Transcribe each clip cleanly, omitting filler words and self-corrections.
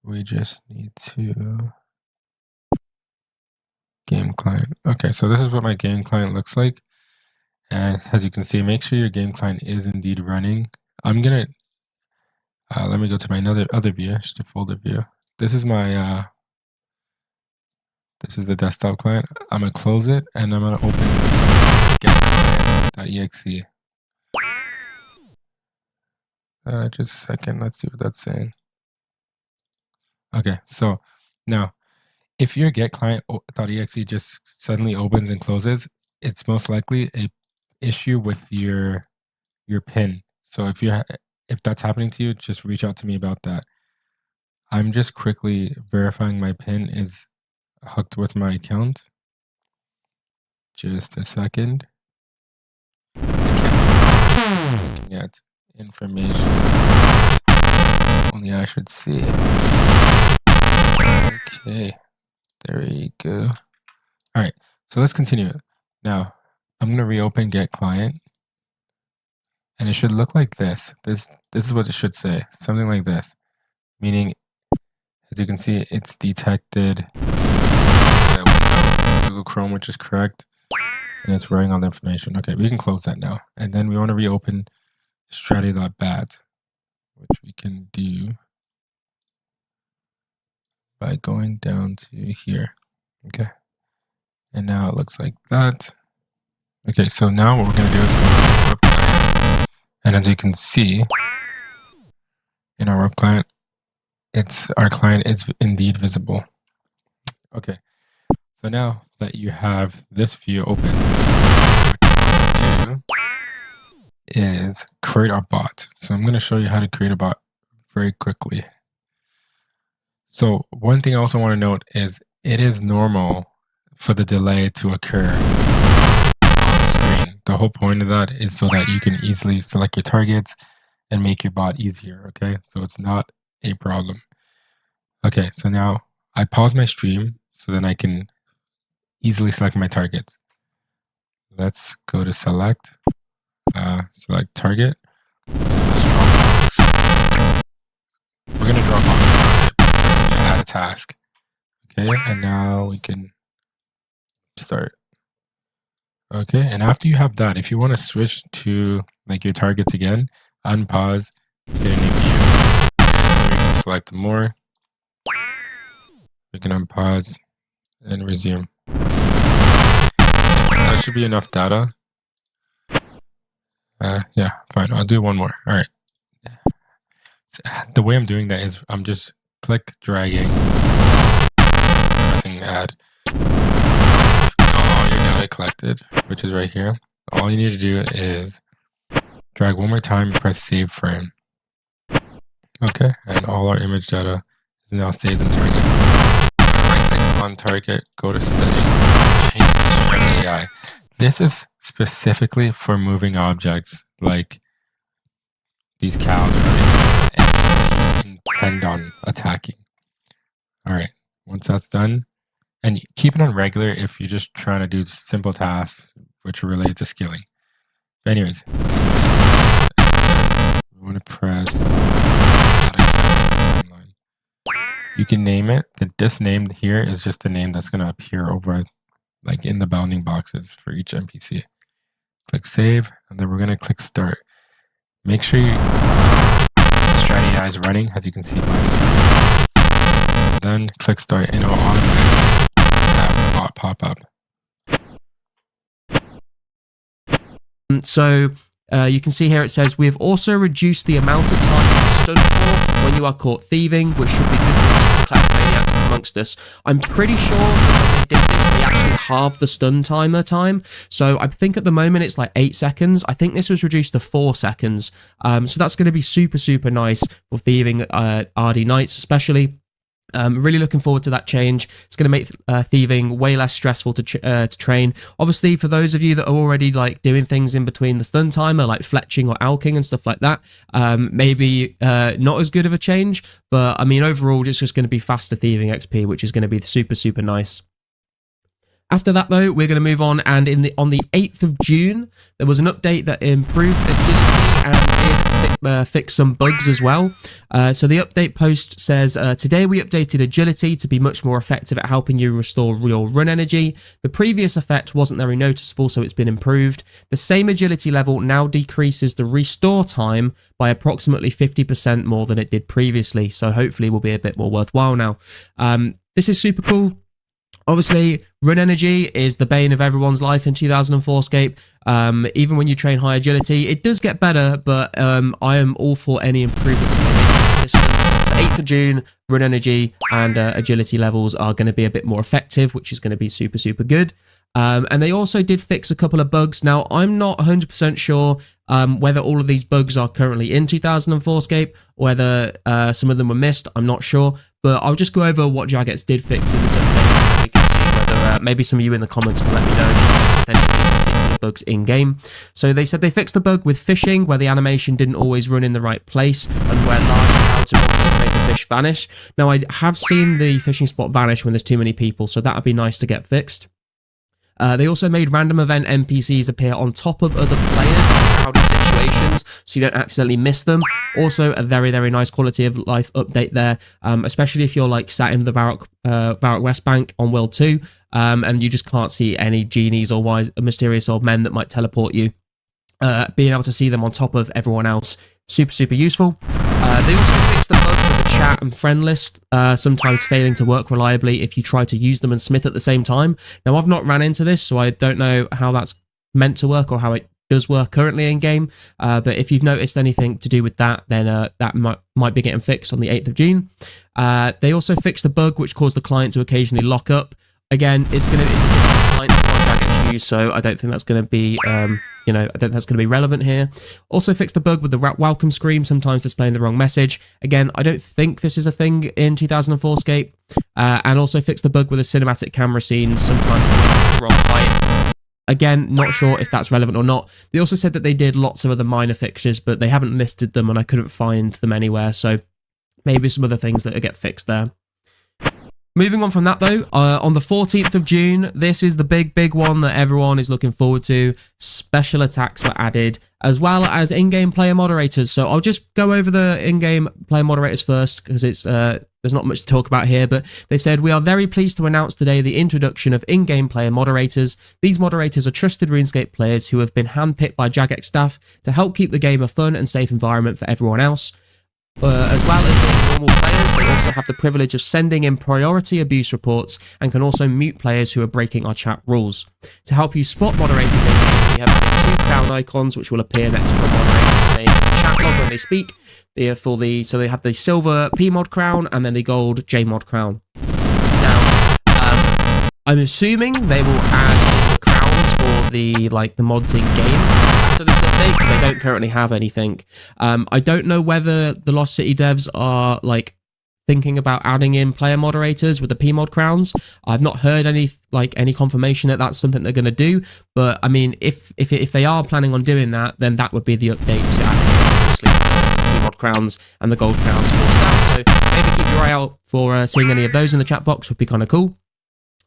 we just need to game client. Okay, so this is what my game client looks like. And as you can see, make sure your game client is indeed running. I'm gonna let me go to my other view, just a folder view. This is my this is the desktop client. I'm gonna close it and I'm gonna open get.exe. Just a second, let's see what that's saying. Okay, so now if your get client.exe just suddenly opens and closes, it's most likely a issue with your pin. So if that's happening to you, just reach out to me about that. I'm just quickly verifying my pin is hooked with my account. Just a second. Looking at information. Only I should see. Okay, there you go. All right, so let's continue. Now, I'm gonna reopen get client, and it should look like this. This is what it should say, something like this, meaning, as you can see, it's detected Google Chrome, which is correct, and it's running all the information. Okay, we can close that now, and then we want to reopen strategy.bat, which we can do by going down to here. Okay, and now it looks like that. Okay, so now what we're going to do is go to the web client, and as you can see in our web client, our client is indeed visible. Okay, so now that you have this view open, what you want to do is create our bot. So I'm going to show you how to create a bot very quickly. So one thing I also want to note is it is normal for the delay to occur on the screen. The whole point of that is so that you can easily select your targets and make your bot easier, okay? So it's not a problem. Okay, so now I pause my stream so then I can easily select my targets. Let's go to select, select target. Let's draw a box. We're gonna draw a box around it. First, I'm gonna add a task. Okay, and now we can start. Okay, and after you have that, if you want to switch to like your targets again, unpause, get a new view. Okay, we can select more. We can unpause and resume. That should be enough data. Yeah, fine. I'll do one more. All right. So the way I'm doing that is I'm just click dragging, pressing add. All your data collected, which is right here. All you need to do is drag one more time, press save frame. Okay, and all our image data is now saved in target. Right click on target, go to settings, change to Strategy AI. This is specifically for moving objects like these cows or anything you intend on attacking. All right, once that's done, and keep it on regular if you're just trying to do simple tasks which are related to skilling. But anyways, we want to press. You can name it. This name here is just the name that's going to appear over, like in the bounding boxes for each NPC. Click save, and then we're going to click start. Make sure your Strategy AI is running, as you can see. Then click start, and it will automatically have the bot pop up. So you can see here it says we have also reduced the amount of time you are stunned for when you are caught thieving, which should be good news for kleptomaniacs amongst us. I'm pretty sure that when they did this, they actually halved the stun timer time. So I think at the moment it's like 8 seconds. I think this was reduced to 4 seconds. So that's going to be super, super nice for thieving RD Knights, especially. Really looking forward to that change. It's going to make thieving way less stressful to train. Obviously, for those of you that are already like doing things in between the stun timer, like fletching or alking and stuff like that, maybe not as good of a change. But I mean, overall, it's just going to be faster thieving XP, which is going to be super, super nice. After that, though, we're going to move on, and on the 8th of June, there was an update that improved agility and did fix some bugs as well. So the update post says, today we updated agility to be much more effective at helping you restore your run energy. The previous effect wasn't very noticeable, so it's been improved. The same agility level now decreases the restore time by approximately 50% more than it did previously, so hopefully will be a bit more worthwhile now. This is super cool. Obviously, run energy is the bane of everyone's life in 2004scape. Even when you train high agility, it does get better, but I am all for any improvements that they make to the system. So 8th of June, run energy and agility levels are going to be a bit more effective, which is going to be super, super good. And they also did fix a couple of bugs. Now, I'm not 100% sure whether all of these bugs are currently in 2004scape, or whether some of them were missed. I'm not sure. But I'll just go over what Jagex did fix in this update, and we can see whether maybe some of you in the comments can let me know if you noticed any of these particular bugs in-game. So they said they fixed the bug with fishing, where the animation didn't always run in the right place, and where large crowds of monsters made the fish vanish. Now, I have seen the fishing spot vanish when there's too many people, so that would be nice to get fixed. They also made random event NPCs appear on top of other players in crowded situations, so you don't accidentally miss them. Also, a very, very nice quality of life update there, especially if you're like sat in the Varrock West Bank on World 2, and you just can't see any genies or mysterious old men that might teleport you. Being able to see them on top of everyone else, super, super useful. They also fixed the bug with the chat and friend list, sometimes failing to work reliably if you try to use them and smith at the same time. Now, I've not ran into this, so I don't know how that's meant to work or how it does work currently in game. But if you've noticed anything to do with that, then that might be getting fixed on the 8th of June. They also fixed the bug which caused the client to occasionally lock up. Again, it's a different client to what Jagex use, so I don't think that's going to be, I don't think that's going to be relevant here. Also fixed the bug with the welcome screen, sometimes displaying the wrong message. Again, I don't think this is a thing in 2004scape. And also fixed the bug with the cinematic camera scenes, sometimes the wrong height. Again, not sure if that's relevant or not. They also said that they did lots of other minor fixes, but they haven't listed them and I couldn't find them anywhere, so maybe some other things that get fixed there. Moving on from that, though, on the 14th of June, this is the big one that everyone is looking forward to. Special attacks were added, as well as in-game player moderators. So I'll just go over the in-game player moderators first, because it's there's not much to talk about here, but they said, we are very pleased to announce today the introduction of in-game player moderators. These moderators are trusted RuneScape players who have been handpicked by Jagex staff to help keep the game a fun and safe environment for everyone else. As well as being normal players, they also have the privilege of sending in priority abuse reports and can also mute players who are breaking our chat rules. To help you spot moderators in game, we have added 2 crown icons which will appear next to a moderator's name in the chat log when they speak. So they have the silver PMod crown and then the gold JMod crown. Now, I'm assuming they will add the crowns for the mods in game after this update, because I don't currently have anything. I don't know whether the Lost City devs are thinking about adding in player moderators with the PMod crowns. I've not heard any confirmation that that's something they're going to do, but I mean, if they are planning on doing that, then that would be the update to add obviously the PMod crowns and the gold crowns for staff. So maybe keep your eye out for seeing any of those in the chat box. Would be kind of cool.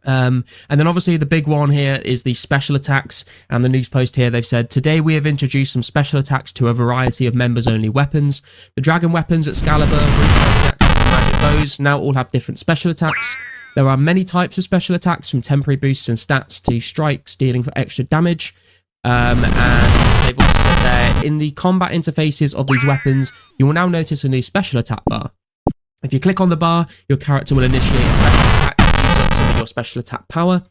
And then obviously the big one here is the special attacks, and the news post here, they've said, today we have introduced some special attacks to a variety of members only weapons. The dragon weapons, Excalibur, Rune axes and magic bows now all have different special attacks. There are many types of special attacks, from temporary boosts and stats to strikes dealing for extra damage. And they've also said there, in the combat interfaces of these weapons, you will now notice a new special attack bar. If you click on the bar, your character will initiate a special attack, use up some of your special attack power.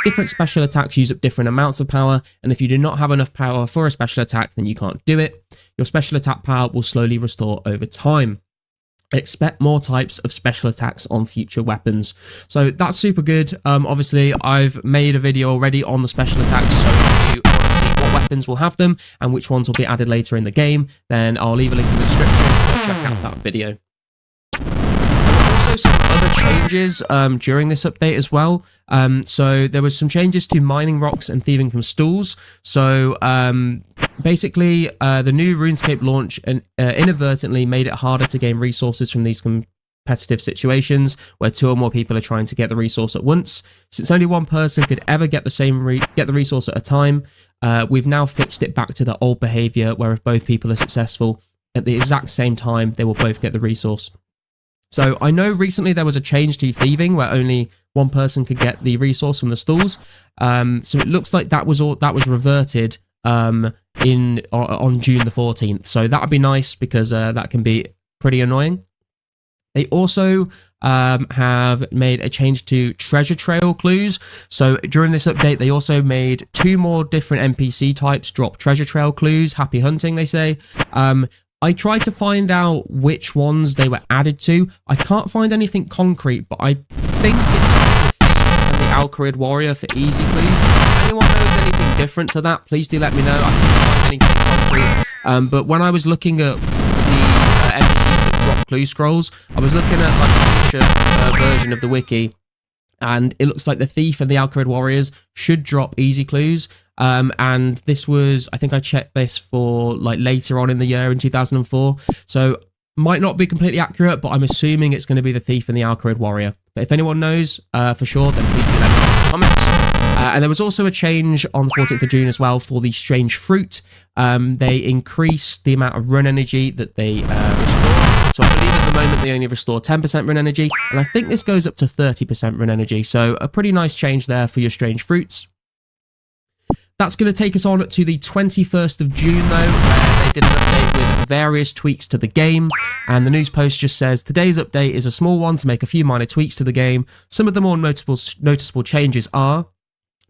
Different special attacks use up different amounts of power, and if you do not have enough power for a special attack, then you can't do it. Your special attack power will slowly restore over time. Expect more types of special attacks on future weapons. So that's super good. Obviously, I've made a video already on the special attacks, so if you want to see what weapons will have them and which ones will be added later in the game, then I'll leave a link in the description to check out that video. Also some other changes during this update as well. So there was some changes to mining rocks and thieving from stools. So basically the new RuneScape launch inadvertently made it harder to gain resources from these competitive situations where 2 or more people are trying to get the resource at once. Since only one person could ever get the resource at a time, we've now fixed it back to the old behavior where if both people are successful at the exact same time, they will both get the resource. So I know recently there was a change to thieving where only one person could get the resource from the stalls. So it looks like that was reverted on June the 14th. So that would be nice because that can be pretty annoying. They also have made a change to treasure trail clues. So during this update, they also made 2 more different NPC types drop treasure trail clues. Happy hunting, they say. I tried to find out which ones they were added to. I can't find anything concrete, but I think it's the Thief and the Alcarid Warrior for easy clues. If anyone knows anything different to that, please do let me know. I couldn't find anything concrete. But when I was looking at the NPCs that drop clue scrolls, I was looking at like a future version of the wiki, and it looks like the Thief and the Alcarid Warriors should drop easy clues. And this was, I think I checked this for like later on in the year in 2004. So might not be completely accurate, but I'm assuming it's going to be the Thief and the Alcarid Warrior. But if anyone knows for sure, then please do let me know in the comments. And there was also a change on the 14th of June as well for the Strange Fruit. They increased the amount of run energy that they restore. So I believe at the moment they only restore 10% run energy, and I think this goes up to 30% run energy. So a pretty nice change there for your Strange Fruits. That's going to take us on to the 21st of June, though, where they did an update with various tweaks to the game. And the news post just says, today's update is a small one to make a few minor tweaks to the game. Some of the more noticeable changes are: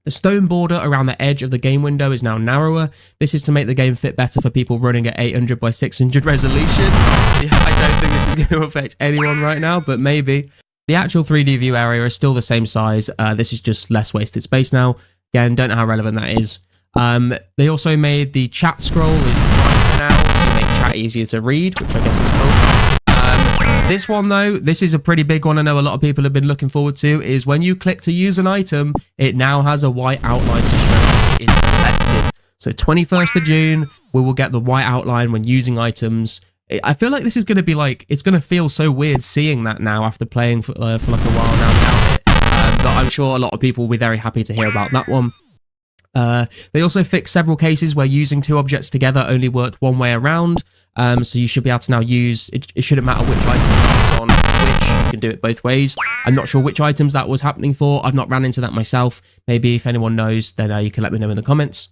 the stone border around the edge of the game window is now narrower. This is to make the game fit better for people running at 800 by 600 resolution. I don't think this is going to affect anyone right now, but maybe. The actual 3D view area is still the same size. This is just less wasted space now. Again, don't know how relevant that is. They also made the chat scroll is brighter now to make chat easier to read, which I guess is cool. This one, though, this is a pretty big one I know a lot of people have been looking forward to, is when you click to use an item, it now has a white outline to show that it is selected. So 21st of June, we will get the white outline when using items. I feel like this is going to be like, it's going to feel so weird seeing that now after playing for like a while now without it. But I'm sure a lot of people will be very happy to hear about that one. They also fixed several cases where using 2 objects together only worked one way around. So you should be able to now use, it shouldn't matter which item you use on which, you can do it both ways. I'm not sure which items that was happening for. I've not ran into that myself. Maybe if anyone knows, then you can let me know in the comments.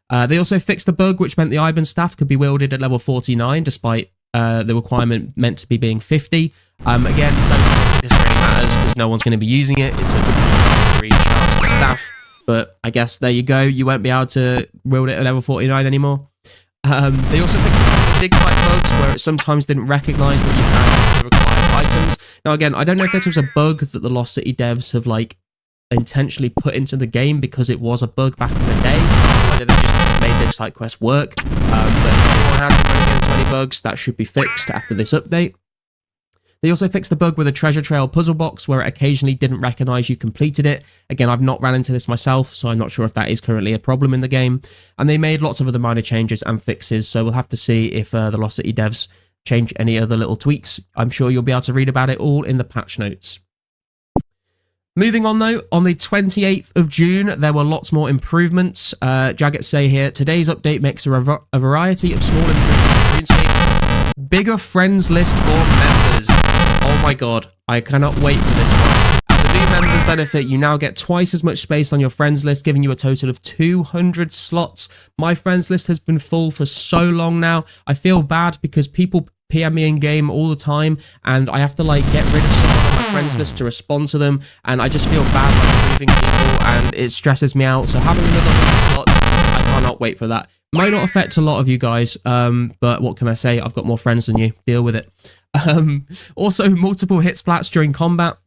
They also fixed a bug which meant the Ivan staff could be wielded at level 49 despite the requirement meant to be being 50. Again, don't think this really matters because no one's going to be using it. It's such a to recharge the staff. But I guess there you go. You won't be able to wield it at level 49 anymore. They also fixed the dig site bugs where it sometimes didn't recognize that you had the required items. Now, again, I don't know if this was a bug that the Lost City devs have like intentionally put into the game because it was a bug back in the day, or whether they just made dig site quests work. But if anyone has been running into any bugs, that should be fixed after this update. They also fixed the bug with a treasure trail puzzle box where it occasionally didn't recognize you completed it. Again, I've not ran into this myself, so I'm not sure if that is currently a problem in the game. And they made lots of other minor changes and fixes, so we'll have to see if the Lost City devs change any other little tweaks. I'm sure you'll be able to read about it all in the patch notes. Moving on though, on the 28th of June, there were lots more improvements. Jaggets say here, today's update makes a variety of small improvements to RuneScape. Bigger friends list for members. Oh my god, I cannot wait for this one. As a new members benefit, you now get twice as much space on your friends list, giving you a total of 200 slots. My friends list has been full for so long now. I feel bad because people PM me in game all the time and I have to like get rid of someone on my friends list to respond to them, and I just feel bad like removing people and it stresses me out. So having another 100 slots, I cannot wait for that. Might not affect a lot of you guys, but what can I say? I've got more friends than you. Deal with it. Also, multiple hit splats during combat.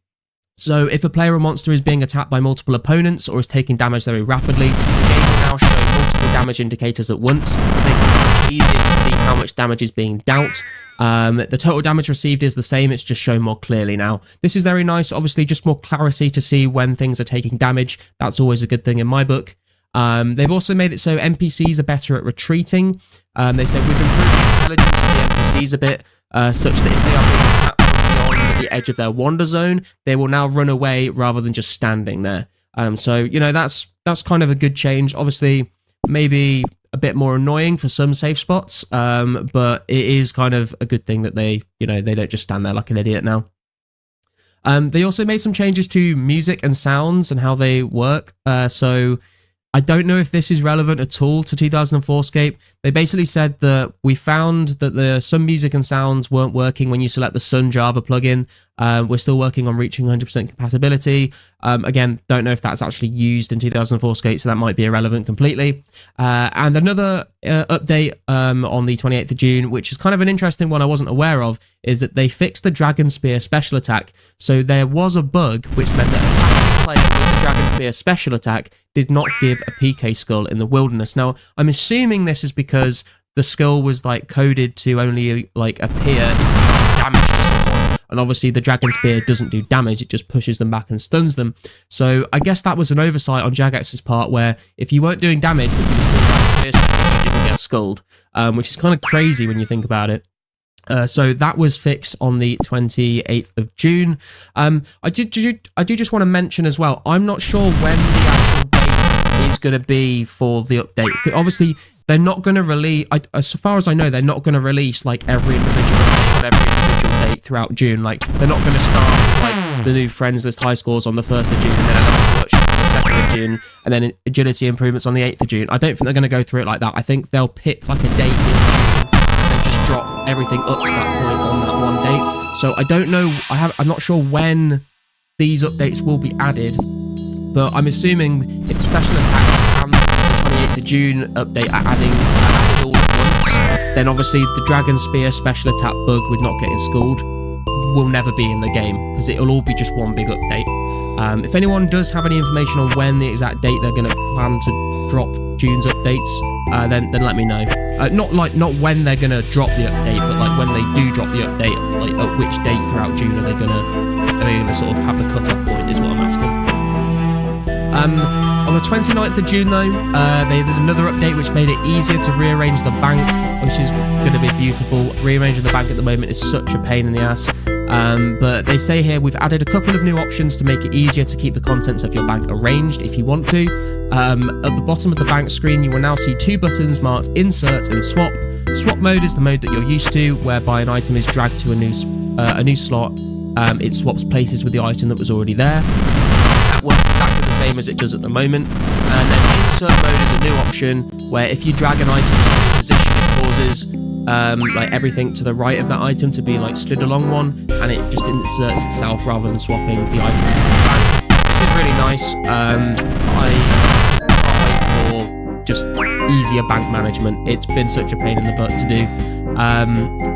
So if a player or monster is being attacked by multiple opponents or is taking damage very rapidly, the game will now show multiple damage indicators at once, making it much easier to see how much damage is being dealt. The total damage received is the same, it's just shown more clearly now. This is very nice, obviously just more clarity to see when things are taking damage. That's always a good thing in my book. They've also made it so NPCs are better at retreating. They said we've improved the intelligence of the NPCs a bit, such that if they are being attacked from beyond the edge of their wander zone, they will now run away rather than just standing there. So, you know, that's kind of a good change. Obviously, maybe a bit more annoying for some safe spots, but it is kind of a good thing that they don't just stand there like an idiot now. They also made some changes to music and sounds and how they work. So I don't know if this is relevant at all to 2004scape. They basically said that we found that some music and sounds weren't working when you select the Sun Java plugin. We're still working on reaching 100% compatibility. Again, don't know if that's actually used in 2004scape, so that might be irrelevant completely. And another update on the 28th of June, which is kind of an interesting one I wasn't aware of, is that they fixed the Dragon Spear special attack. So there was a bug which meant that attacking a player with the Dragon Spear special attack did not give a PK skull in the wilderness. Now, I'm assuming this is because the skull was like coded to only like appear if you do damage to someone. And obviously the Dragon Spear doesn't do damage, it just pushes them back and stuns them. So I guess that was an oversight on Jagex's part, where if you weren't doing damage but you were still Dragon Spear specking, you didn't get skulled, which is kind of crazy when you think about it. So that was fixed on the 28th of June. I do just want to mention as well, I'm not sure when the actual date is going to be for the update. But obviously, they're not going to release, as far as I know, they're not going to release like every individual update on every individual date throughout June. Like, they're not going to start with like the new friends list high scores on the 1st of June and then Elemental Workshop on the 2nd of June and then agility improvements on the 8th of June. I don't think they're going to go through it like that. I think they'll pick like a date in June and then just drop everything up to that point on that one date. So I don't know, I'm not sure when these updates will be added, but I'm assuming if special attacks and the 28th of June update are added all at once, then obviously the Dragon Spear special attack bug with not getting schooled will never be in the game, because it'll all be just one big update. If anyone does have any information on when the exact date they're going to plan to drop June's updates, then let me know. Not when they're going to drop the update, but like when they do drop the update, like at which date throughout June are they going to sort of have the cutoff point, is what I'm asking. On the 29th of June though, they did another update which made it easier to rearrange the bank, which is going to be beautiful. Rearranging the bank at the moment is such a pain in the ass. But they say here, we've added a couple of new options to make it easier to keep the contents of your bank arranged if you want to. At the bottom of the bank screen, you will now see two buttons marked Insert and Swap. Swap mode is the mode that you're used to, whereby an item is dragged to a new slot. It swaps places with the item that was already there. That works exactly the same as it does at the moment. And then Insert mode is a new option, where if you drag an item to a new position, it causes like everything to the right of that item to be like slid along one, and it just inserts itself rather than swapping the items in the bank. This is really nice. I can't wait for just easier bank management. It's been such a pain in the butt to do.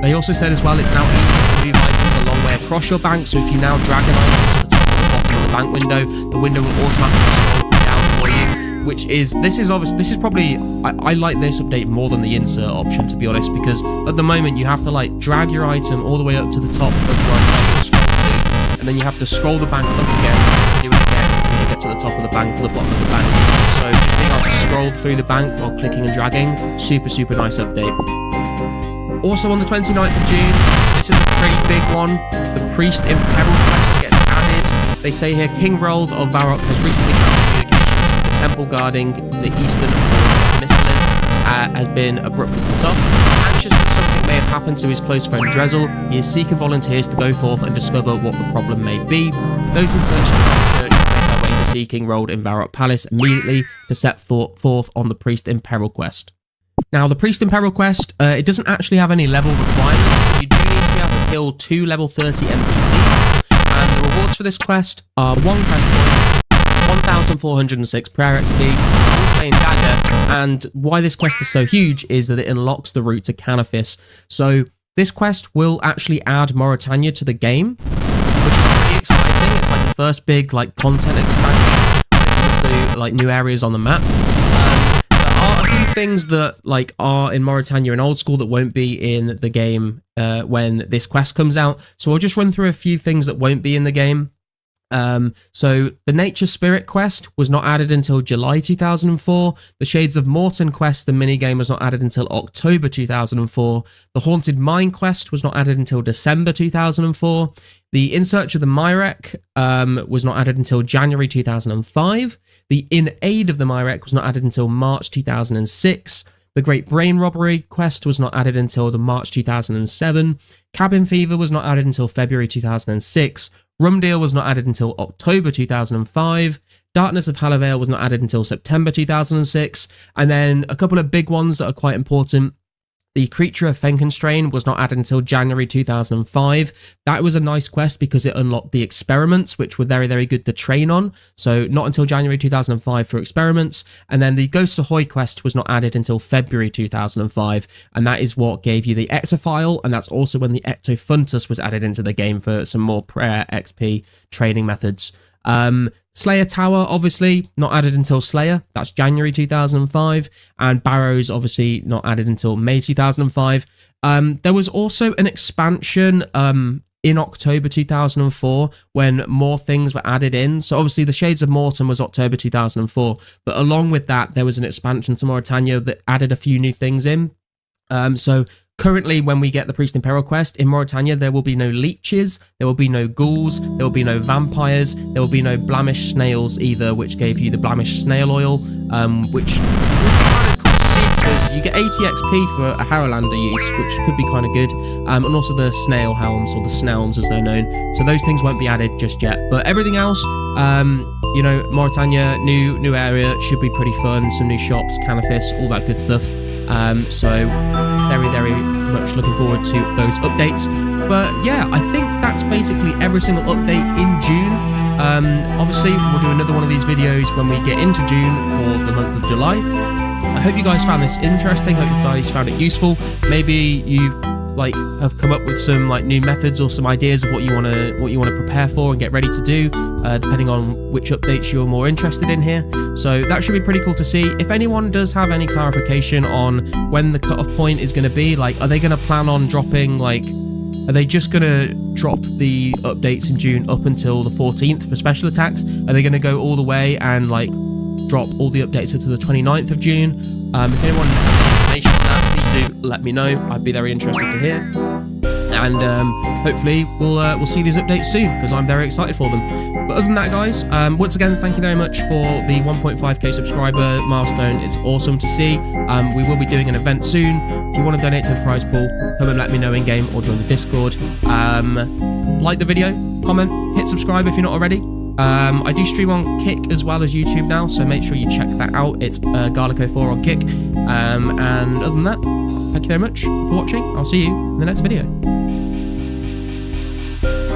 They also said as well, it's now easier to move items a long way across your bank, so if you now drag an item to the top or the bottom of the bank window, the window will automatically scroll down for you. This is probably, I like this update more than the insert option, to be honest, because at the moment you have to like drag your item all the way up to the top of where you scroll to, and then you have to scroll the bank up again, and do it again until you get to the top of the bank or the bottom of the bank. So just being able to scroll through the bank while clicking and dragging, super nice update. Also on the 29th of June, this is a pretty big one, the Priest in Peril quest gets added. They say here, King Rold of Varrock has recently found communications with the temple guarding the eastern border of Mistlin has been abruptly cut off. Anxious that something may have happened to his close friend Drezel, he is seeking volunteers to go forth and discover what the problem may be. Those in search of the church make their way to see King Rold in Varrock Palace immediately to set forth on the Priest in Peril quest. Now, the Priest in Peril quest, it doesn't actually have any level requirements, but you do need to be able to kill 2 level 30 NPCs, and the rewards for this quest are 1 quest point, 1,406 prayer XP, 1 plain dagger, and why this quest is so huge is that it unlocks the route to Canaphis. So this quest will actually add Mauritania to the game, which is pretty exciting. It's like the first big like content expansion when it comes to like new areas on the map. There are a few things that like are in Mauritania and Old School that won't be in the game when this quest comes out. So I'll just run through a few things that won't be in the game. So the Nature Spirit quest was not added until July 2004. The Shades of Morton quest, the minigame, was not added until October 2004. The Haunted Mine quest was not added until December 2004. The In Search of the Myrek was not added until January 2005. The In Aid of the Myrek was not added until March 2006. The Great Brain Robbery quest was not added until the March 2007. Cabin Fever was not added until February 2006. Rum Deal was not added until October 2005. Darkness of Hallavale was not added until September 2006. And then a couple of big ones that are quite important. The Creature of Fenkenstrain was not added until January 2005. That was a nice quest because it unlocked the experiments, which were very, very good to train on. So not until January 2005 for experiments. And then the Ghosts Ahoy quest was not added until February 2005. And that is what gave you the Ectophile. And that's also when the Ectofuntus was added into the game for some more prayer XP training methods. Slayer Tower, obviously, not added until Slayer. That's January 2005. And Barrows, obviously, not added until May 2005. There was also an expansion in October 2004 when more things were added in. So, obviously, the Shades of Morton was October 2004. But along with that, there was an expansion to Mauritania that added a few new things in. Currently, when we get the Priest in Peril quest in Mauritania, there will be no leeches, there will be no ghouls, there will be no vampires, there will be no blamish snails either, which gave you the blamish snail oil, which would be kind of cool to see because you get 80 XP for a Harrowlander use, which could be kind of good, and also the snail helms, or the snelms as they're known. So those things won't be added just yet, but everything else, you know, Mauritania, new area, should be pretty fun. Some new shops, Canifis, all that good stuff. So very, very much looking forward to those updates. But yeah, I think that's basically every single update in June. Obviously, we'll do another one of these videos when we get into June for the month of July. I hope you guys found this interesting. Hope you guys found it useful. Maybe you've have come up with some new methods or some ideas of what you want to prepare for and get ready to do, depending on which updates you're more interested in here. So that should be pretty cool to see. If anyone does have any clarification on when the cutoff point is going to be, are they going to plan on dropping are they just going to drop the updates in June up until the 14th for special attacks? Are they going to go all the way and drop all the updates until the 29th of June? If anyone has any information on that, please do let me know. I'd be very interested to hear. And hopefully we'll see these updates soon because I'm very excited for them. But other than that, guys, once again, thank you very much for the 1.5k subscriber milestone. It's awesome to see. We will be doing an event soon. If you want to donate to the prize pool, come and let me know in game or join the Discord. Like the video, comment, hit subscribe if you're not already. I do stream on Kick as well as YouTube now, so make sure you check that out. It's Garlico4 on Kick. And other than that, thank you very much for watching. I'll see you in the next video.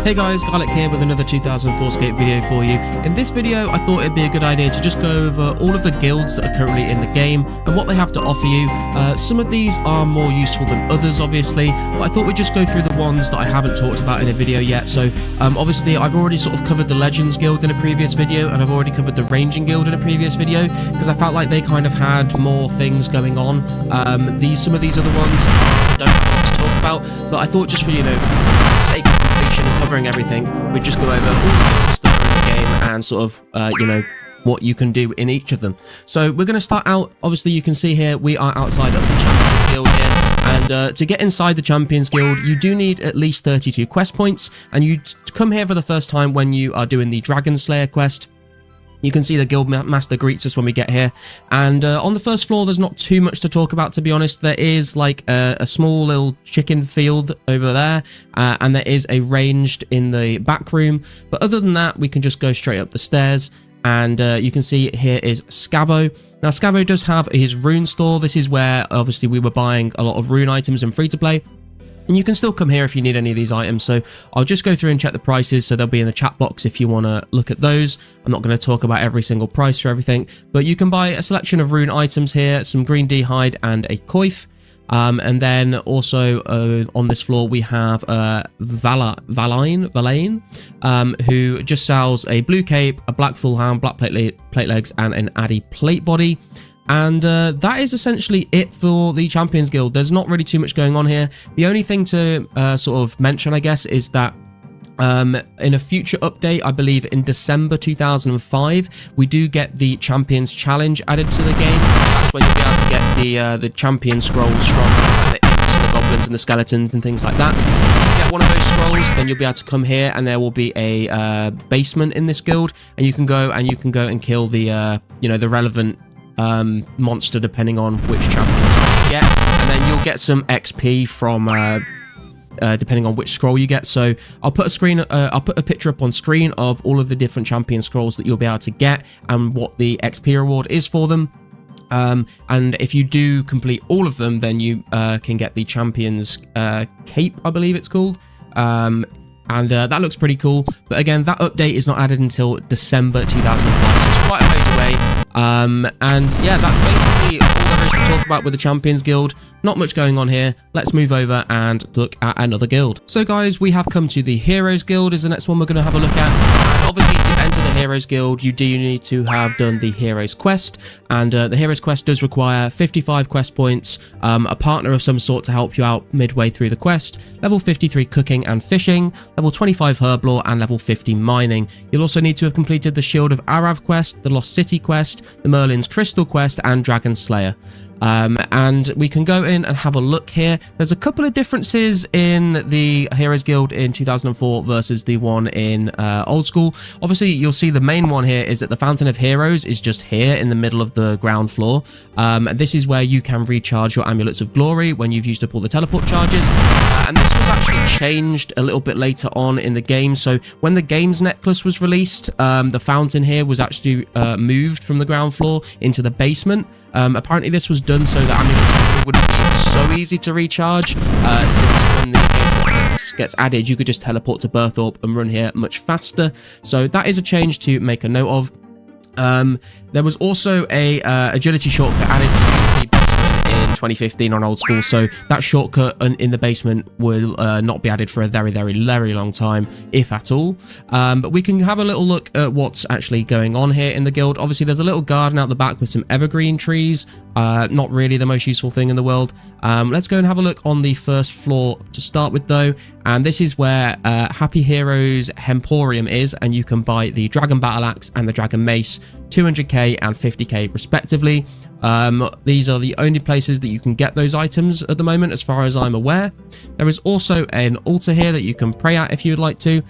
Hey guys, Garlic here with another 2004scape video for you. In this video, I thought it'd be a good idea to just go over all of the guilds that are currently in the game and what they have to offer you. Some of these are more useful than others, obviously, but I thought we'd just go through the ones that I haven't talked about in a video yet. So, obviously, I've already sort of covered the Legends Guild in a previous video, and I've already covered the Ranging Guild in a previous video, because I felt like they kind of had more things going on. Some of these other ones I don't have a lot to talk about, but I thought just for, sake of completion and covering everything, we'd just go over all the guilds that are in the game and sort of, what you can do in each of them. So we're going to start out, obviously you can see here, we are outside of the Champions Guild here, and to get inside the Champions Guild, you do need at least 32 quest points, and you come here for the first time when you are doing the Dragon Slayer quest. You can see the guild master greets us when we get here, and on the first floor there's not too much to talk about, to be honest. There is a small little chicken field over there, and there is a ranged in the back room, but other than that we can just go straight up the stairs, and you can see here is Scavo. Now Scavo does have his rune store. This is where obviously we were buying a lot of rune items in free-to-play. And you can still come here if you need any of these items. So I'll just go through and check the prices. So they'll be in the chat box if you want to look at those. I'm not going to talk about every single price for everything. But you can buy a selection of rune items here. Some green D hide and a coif. And then also on this floor we have Valaine, who just sells a blue cape, a black full hand, black plate legs, and an Addy plate body. And that is essentially it for the Champions Guild. There's not really too much going on here. The only thing to sort of mention, I guess, is that In a future update, I believe in December 2005, we do get the Champions Challenge added to the game. That's when you'll be able to get the Champion Scrolls from like the imps and the goblins and the skeletons and things like that. If you get one of those scrolls, then you'll be able to come here, and there will be a basement in this guild, and you can go and kill the the relevant monster depending on which champions you get, and then you'll get some XP from depending on which scroll you get. So I'll put a picture up on screen of all of the different champion scrolls that you'll be able to get and what the XP reward is for them. And if you do complete all of them, then you can get the Champions Cape, I believe it's called. And that looks pretty cool. But again, that update is not added until December 2005, so it's quite a ways away. And yeah, that's basically all there is to talk about with the Champions Guild. Not much going on here. Let's move over and look at another guild. So guys, we have come to the Heroes Guild is the next one we're going to have a look at. And obviously to enter the Heroes Guild, you do need to have done the Heroes Quest. And the Heroes Quest does require 55 quest points, a partner of some sort to help you out midway through the quest, level 53 cooking and fishing, level 25 herb lore, and level 50 mining. You'll also need to have completed the Shield of Arav quest, the Lost City quest, the Merlin's Crystal quest, and Dragon Slayer. And we can go in and have a look here. There's a couple of differences in the Heroes Guild in 2004 versus the one in old school. Obviously, you'll see the main one here is that the Fountain of Heroes is just here in the middle of the ground floor. This is where you can recharge your Amulets of Glory when you've used up all the teleport charges. And this was actually changed a little bit later on in the game. So when the Games Necklace was released, the fountain here was actually moved from the ground floor into the basement. Apparently this was done so that Amulets wouldn't be so easy to recharge, since when the game gets added, you could just teleport to Berthorpe and run here much faster. So that is a change to make a note of. There was also a agility shortcut added to the basement in 2015 on old school, so that shortcut in the basement will not be added for a very, very, very long time, if at all. But we can have a little look at what's actually going on here in the guild. Obviously, there's a little garden out the back with some evergreen trees. Not really the most useful thing in the world. Let's go and have a look on the first floor to start with, though. And this is where Happy Heroes Hemporium is, and you can buy the Dragon Battle Axe and the Dragon Mace, 200k and 50k respectively. These are the only places that you can get those items at the moment, as far as I'm aware. There is also an altar here that you can pray at if you would like to.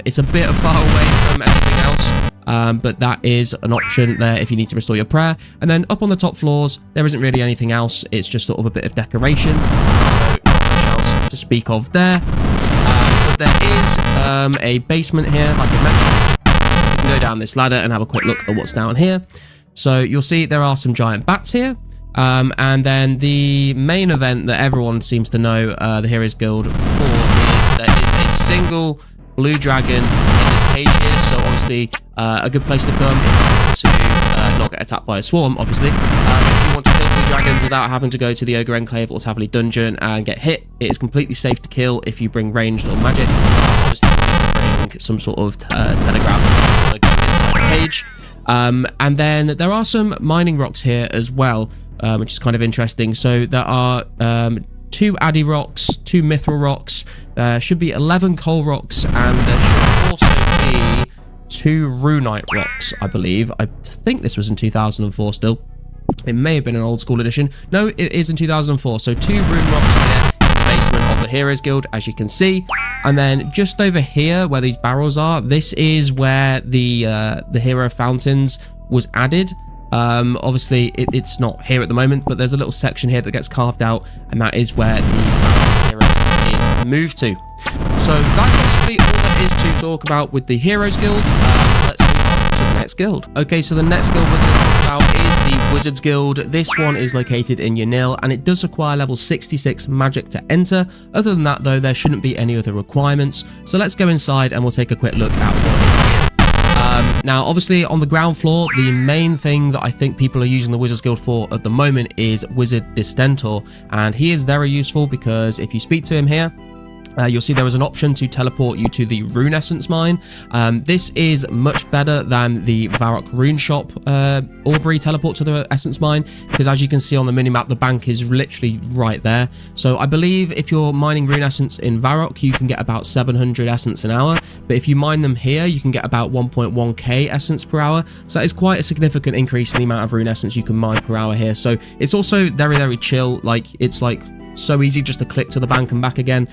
It's a bit far away from anything else, but that is an option there if you need to restore your prayer. And then up on the top floors, there isn't really anything else. It's just sort of a bit of decoration, so not much else to speak of there. But there is a basement here, like I mentioned. You can go down this ladder and have a quick look at what's down here. So you'll see there are some giant bats here. And then the main event that everyone seems to know the Heroes Guild for is there is a single blue dragon in this cage here. So obviously a good place to come if you want to not get attacked by a swarm, obviously. If you want to kill blue dragons without having to go to the Ogre Enclave or Taverley Dungeon and get hit, it is completely safe to kill if you bring ranged or magic. Obviously you need to bring some sort of telegraph inside the cage. And then there are some mining rocks here as well, which is kind of interesting. So there are 2 Addy rocks, 2 Mithril rocks, there should be 11 coal rocks, and there should also be 2 Runite rocks, I believe. I think this was in 2004 still. It may have been an old school edition. No, it is in 2004. So 2 Rune rocks here in the basement of the Heroes Guild, as you can see. And then just over here where these barrels are, this is where the hero fountains was added. Obviously it's not here at the moment, but there's a little section here that gets carved out, and that is where the Fountain of Heroes is moved to. So that's basically all there is to talk about with the Heroes Guild. Let's move on to the next guild. Okay, so the next guild we're going to talk about is the Wizards Guild. This one is located in Yanil, and it does require level 66 magic to enter. Other than that, though, there shouldn't be any other requirements. So let's go inside and we'll take a quick look at what is here. Now, obviously, on the ground floor, the main thing that I think people are using the Wizards Guild for at the moment is Wizard Distentor, and he is very useful because if you speak to him here, You'll see there is an option to teleport you to the Rune Essence mine. This is much better than the Varrock Rune Shop Aubrey teleport to the Essence mine, because as you can see on the minimap, the bank is literally right there. So I believe if you're mining Rune Essence in Varrock, you can get about 700 Essence an hour, but if you mine them here, you can get about 1.1k Essence per hour. So that is quite a significant increase in the amount of Rune Essence you can mine per hour here. So it's also very, very chill. Like, it's like so easy just to click to the bank and back again.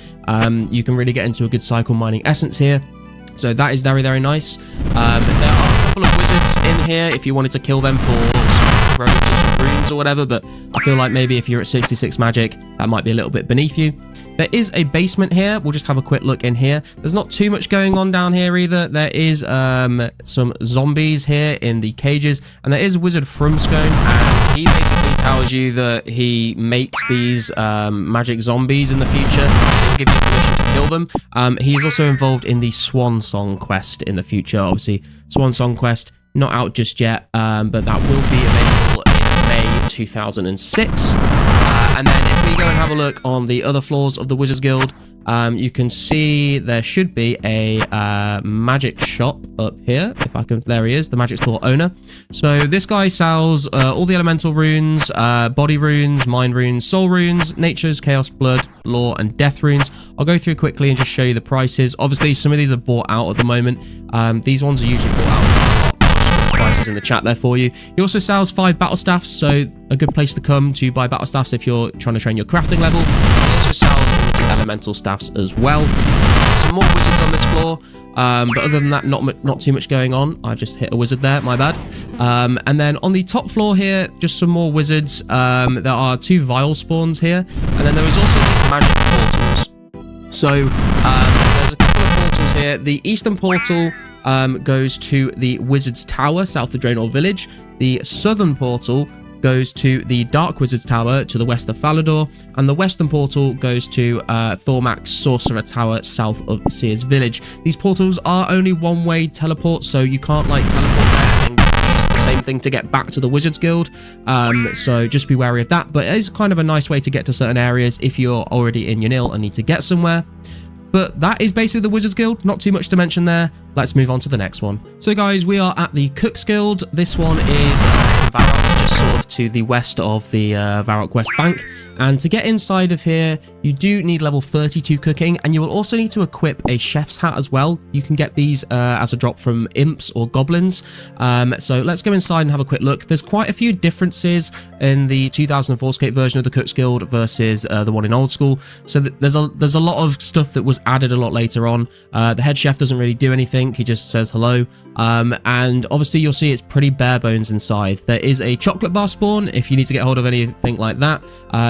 You can really get into a good cycle mining essence here. So that is very, very nice. There are a couple of wizards in here if you wanted to kill them for some robes or some runes or whatever, but I feel like maybe if you're at 66 magic, that might be a little bit beneath you. There is a basement here. We'll just have a quick look in here. There's not too much going on down here either. There is some zombies here in the cages, and there is Wizard Frumscone, and he basically tells you that he makes these magic zombies in the future. He'll give you permission to kill them. He is also involved in the Swan Song quest in the future. Obviously, Swan Song quest not out just yet, but that will be available in May 2006. And then if we go and have a look on the other floors of the Wizards Guild, you can see there should be a magic shop up here. If I can, there he is, the magic store owner. So this guy sells all the elemental runes, body runes, mind runes, soul runes, nature's, chaos, blood, law, and death runes. I'll go through quickly and just show you the prices. Obviously, some of these are bought out at the moment. These ones are usually bought out prices in the chat there for you. He also sells 5 battle staffs, so a good place to come to buy battle staffs if you're trying to train your crafting level. He also sells all of the elemental staffs as well. Some more wizards on this floor, but other than that, not too much going on. I've just hit a wizard there, my bad. And then on the top floor here, just some more wizards. There are 2 vial spawns here, and then there is also these magic portals. So there's a couple of portals here. The eastern portal goes to the Wizard's Tower, south of Draenor Village. The southern portal goes to the Dark Wizard's Tower to the west of Falador, and the western portal goes to Thormax's Sorcerer Tower, south of Seer's Village. These portals are only one-way teleports, so you can't like teleport there and use the same thing to get back to the Wizards Guild. So just be wary of that, but it is kind of a nice way to get to certain areas if you're already in Yanil and need to get somewhere. But that is basically the Wizards Guild. Not too much to mention there. Let's move on to the next one. So guys, we are at the Cooks Guild. This one is in Varrock, just sort of to the west of the Varrock West Bank. And to get inside of here, you do need level 32 cooking, and you will also need to equip a chef's hat as well. You can get these as a drop from imps or goblins. So let's go inside and have a quick look. There's quite a few differences in the 2004scape version of the Cooks Guild versus the one in Old School. So there's a lot of stuff that was added a lot later on. The head chef doesn't really do anything. He just says hello. And obviously you'll see it's pretty bare bones inside. There is a chocolate bar spawn if you need to get hold of anything like that.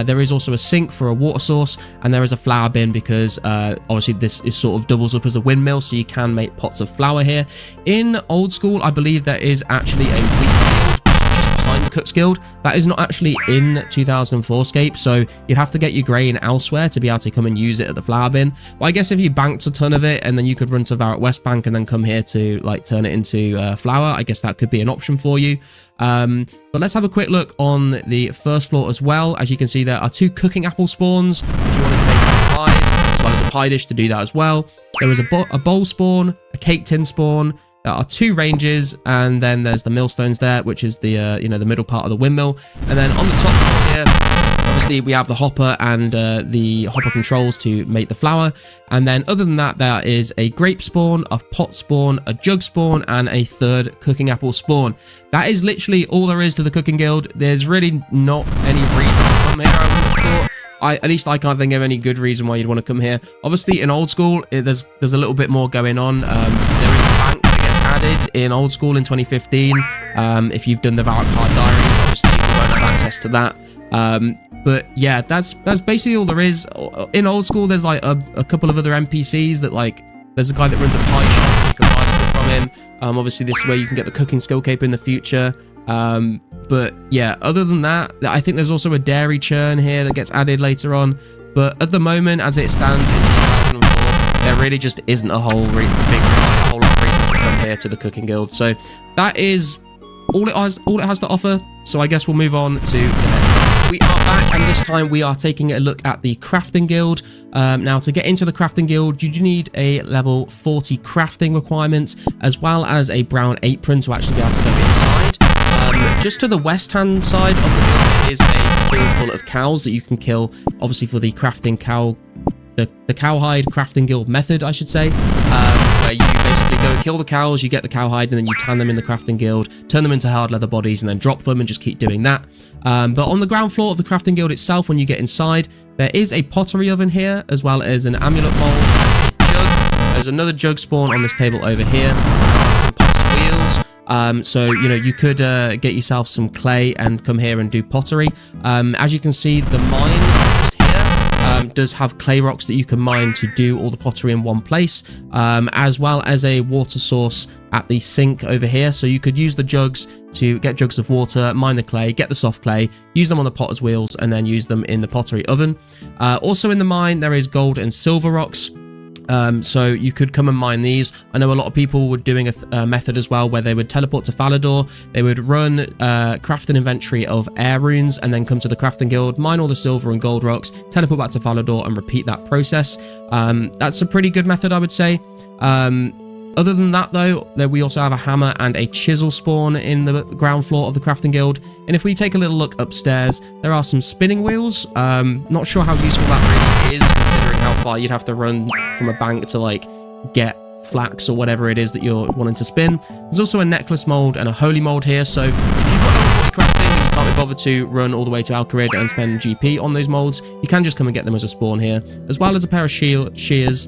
There is also a sink for a water source, and there is a flour bin because obviously this is sort of doubles up as a windmill, so you can make pots of flour here. In Old School, I believe there is actually a wheat field just behind the Cooks Guild. That is not actually in 2004scape, so you'd have to get your grain elsewhere to be able to come and use it at the flour bin. But I guess if you banked a ton of it, and then you could run to Varrock West Bank and then come here to like turn it into flour, I guess that could be an option for you. But let's have a quick look on the first floor as well. As you can see, there are 2 cooking apple spawns if you wanted to make apple pies, as well as a pie dish to do that as well. There is a bowl spawn, a cake tin spawn. There are 2 ranges, and then there's the millstones there, which is the the middle part of the windmill. And then on the top floor here, obviously we have the hopper and the hopper controls to make the flour. And then other than that, there is a grape spawn, a pot spawn, a jug spawn, and a 3rd cooking apple spawn. That is literally all there is to the Cooking Guild. There's really not any reason to come here, I wouldn't have thought. At least I can't think of any good reason why you'd want to come here. Obviously, in Old School, there's a little bit more going on. There is a bank that gets added in Old School in 2015. If you've done the Varrock Card Diaries, obviously you won't have access to that. But yeah, that's basically all there is. In Old School, there's like a couple of other NPCs that like, there's a guy that runs a pie shop, you can buy stuff from him. Obviously this way you can get the cooking skill cape in the future. But yeah, other than that, I think there's also a dairy churn here that gets added later on. But at the moment, as it stands in 2004, there really just isn't a whole lot of reasons to come here to the Cooking Guild. So that is all it has to offer. So I guess we'll move on to the next one. We are back, and this time we are taking a look at the crafting guild. Now, to get into the crafting guild, you do need a level 40 crafting requirement, as well as a brown apron to actually be able to go inside. Just to the west-hand side of the guild, there is a field full of cows that you can kill, obviously for the crafting cow, the cowhide crafting guild method, I should say, where you basically go kill the cows, you get the cowhide, and then you tan them in the crafting guild, turn them into hard leather bodies, and then drop them and just keep doing that. But on the ground floor of the crafting guild itself, when you get inside, there is a pottery oven here, as well as an amulet mold and a jug. There's another jug spawn on this table over here, some potter's wheels. So, you know, you could get yourself some clay and come here and do pottery. As you can see, the mine just here does have clay rocks that you can mine to do all the pottery in one place, as well as a water source at the sink over here. So you could use the jugs to get jugs of water, mine the clay, get the soft clay, use them on the potter's wheels, and then use them in the pottery oven. Also in the mine, there is gold and silver rocks. So you could come and mine these. I know a lot of people were doing a method as well where they would teleport to Falador, they would run craft an inventory of air runes, and then come to the crafting guild, mine all the silver and gold rocks, teleport back to Falador, and repeat that process. That's a pretty good method, I would say. Other than that, though, we also have a hammer and a chisel spawn in the ground floor of the crafting guild. And if we take a little look upstairs, there are some spinning wheels. Not sure how useful that really is, considering how far you'd have to run from a bank to, like, get flax or whatever it is that you're wanting to spin. There's also a necklace mold and a holy mold here. So if you've got level 40 crafting and you can't be bothered to run all the way to Alcarid and spend GP on those molds, you can just come and get them as a spawn here, as well as a pair of shears.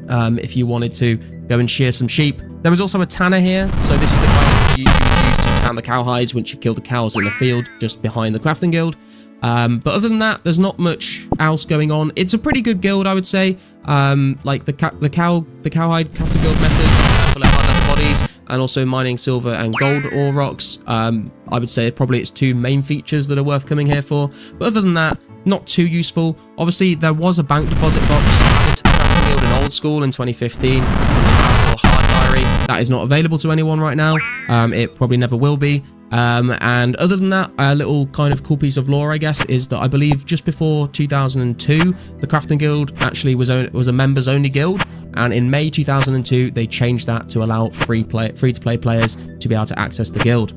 If you wanted to go and shear some sheep. There is also a tanner here, so this is the guy that you would use to tan the cowhides once you've killed the cows in the field just behind the crafting guild. But other than that, there's not much else going on. It's a pretty good guild, I would say. Like the cowhide crafting guild method for hard leather bodies, and also mining silver and gold ore rocks. I would say probably it's two main features that are worth coming here for. But other than that, not too useful. Obviously, there was a bank deposit box added to the crafting guild in old school in 2015. Hard diary that is not available to anyone right now. It probably never will be. And other than that, a little kind of cool piece of lore, I guess, is that I believe just before 2002, the crafting guild actually was a members only guild, and in May 2002 they changed that to allow free to play players to be able to access the guild.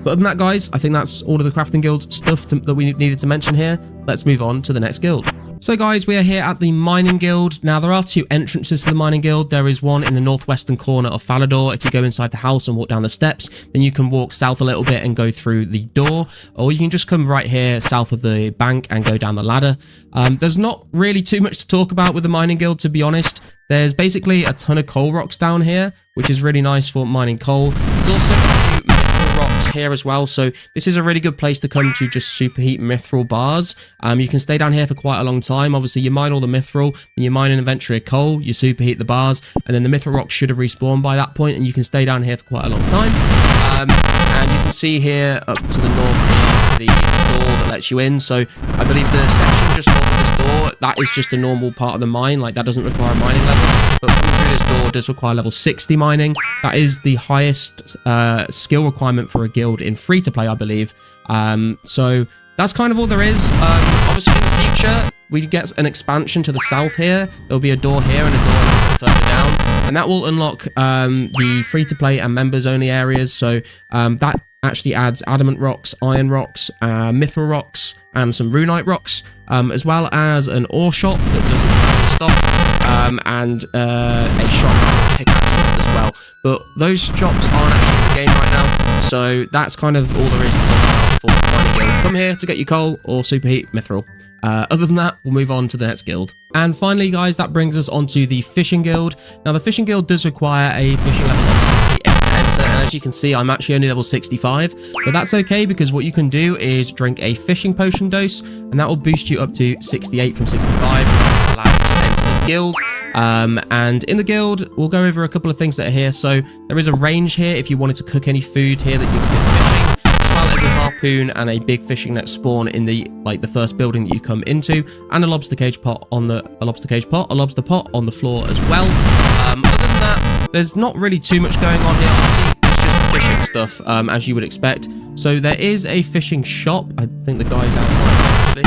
But other than that, guys, I think that's all of the crafting guild stuff that we needed to mention here. Let's move on to the next guild. So guys, we are here at the mining guild. Now, there are two entrances to the mining guild. There is one in the northwestern corner of Falador. If you go inside the house and walk down the steps, then you can walk south a little bit and go through the door, or you can just come right here south of the bank and go down the ladder. There's not really too much to talk about with the mining guild, to be honest. There's basically a ton of coal rocks down here, which is really nice for mining coal. There's also a few rocks here as well, so this is a really good place to come to just superheat mithril bars. You can stay down here for quite a long time. Obviously, you mine all the mithril, then you mine an inventory of coal, you superheat the bars, and then the mithril rocks should have respawned by that point, and you can stay down here for quite a long time. And you can see here up to the north is the door that lets you in. So I believe the section just north of this door, that is just a normal part of the mine, like that doesn't require a mining level, but coming through this door does require level 60 mining. That is the highest skill requirement for a guild in free to play, I believe. So that's kind of all there is. Obviously in the future we get an expansion to the south here. There'll be a door here and a door a little bit further down, and that will unlock the free to play and members only areas. So that actually adds adamant rocks, iron rocks, mithril rocks, and some runite rocks, as well as an ore shop that doesn't have any stock, and a shop for pickaxes as well. But those shops aren't actually in the game right now, so that's kind of all there is to talk about for the mining guild. Come here to get your coal or superheat mithril. Other than that, we'll move on to the next guild. And finally, guys, that brings us onto the fishing guild. Now, the fishing guild does require a fishing level of 68 to enter, and as you can see, I'm actually only level 65, but that's okay, because what you can do is drink a fishing potion dose, and that will boost you up to 68 from 65, allow you to enter the guild. And in the guild, we'll go over a couple of things that are here. So there is a range here if you wanted to cook any food here that you've been fishing, as well as a harpoon and a big fishing net spawn in the first building that you come into, and a lobster pot on the floor as well. Other than that, there's not really too much going on here. Obviously, it's just fishing stuff, as you would expect. So there is a fishing shop. I think the guy's outside, actually.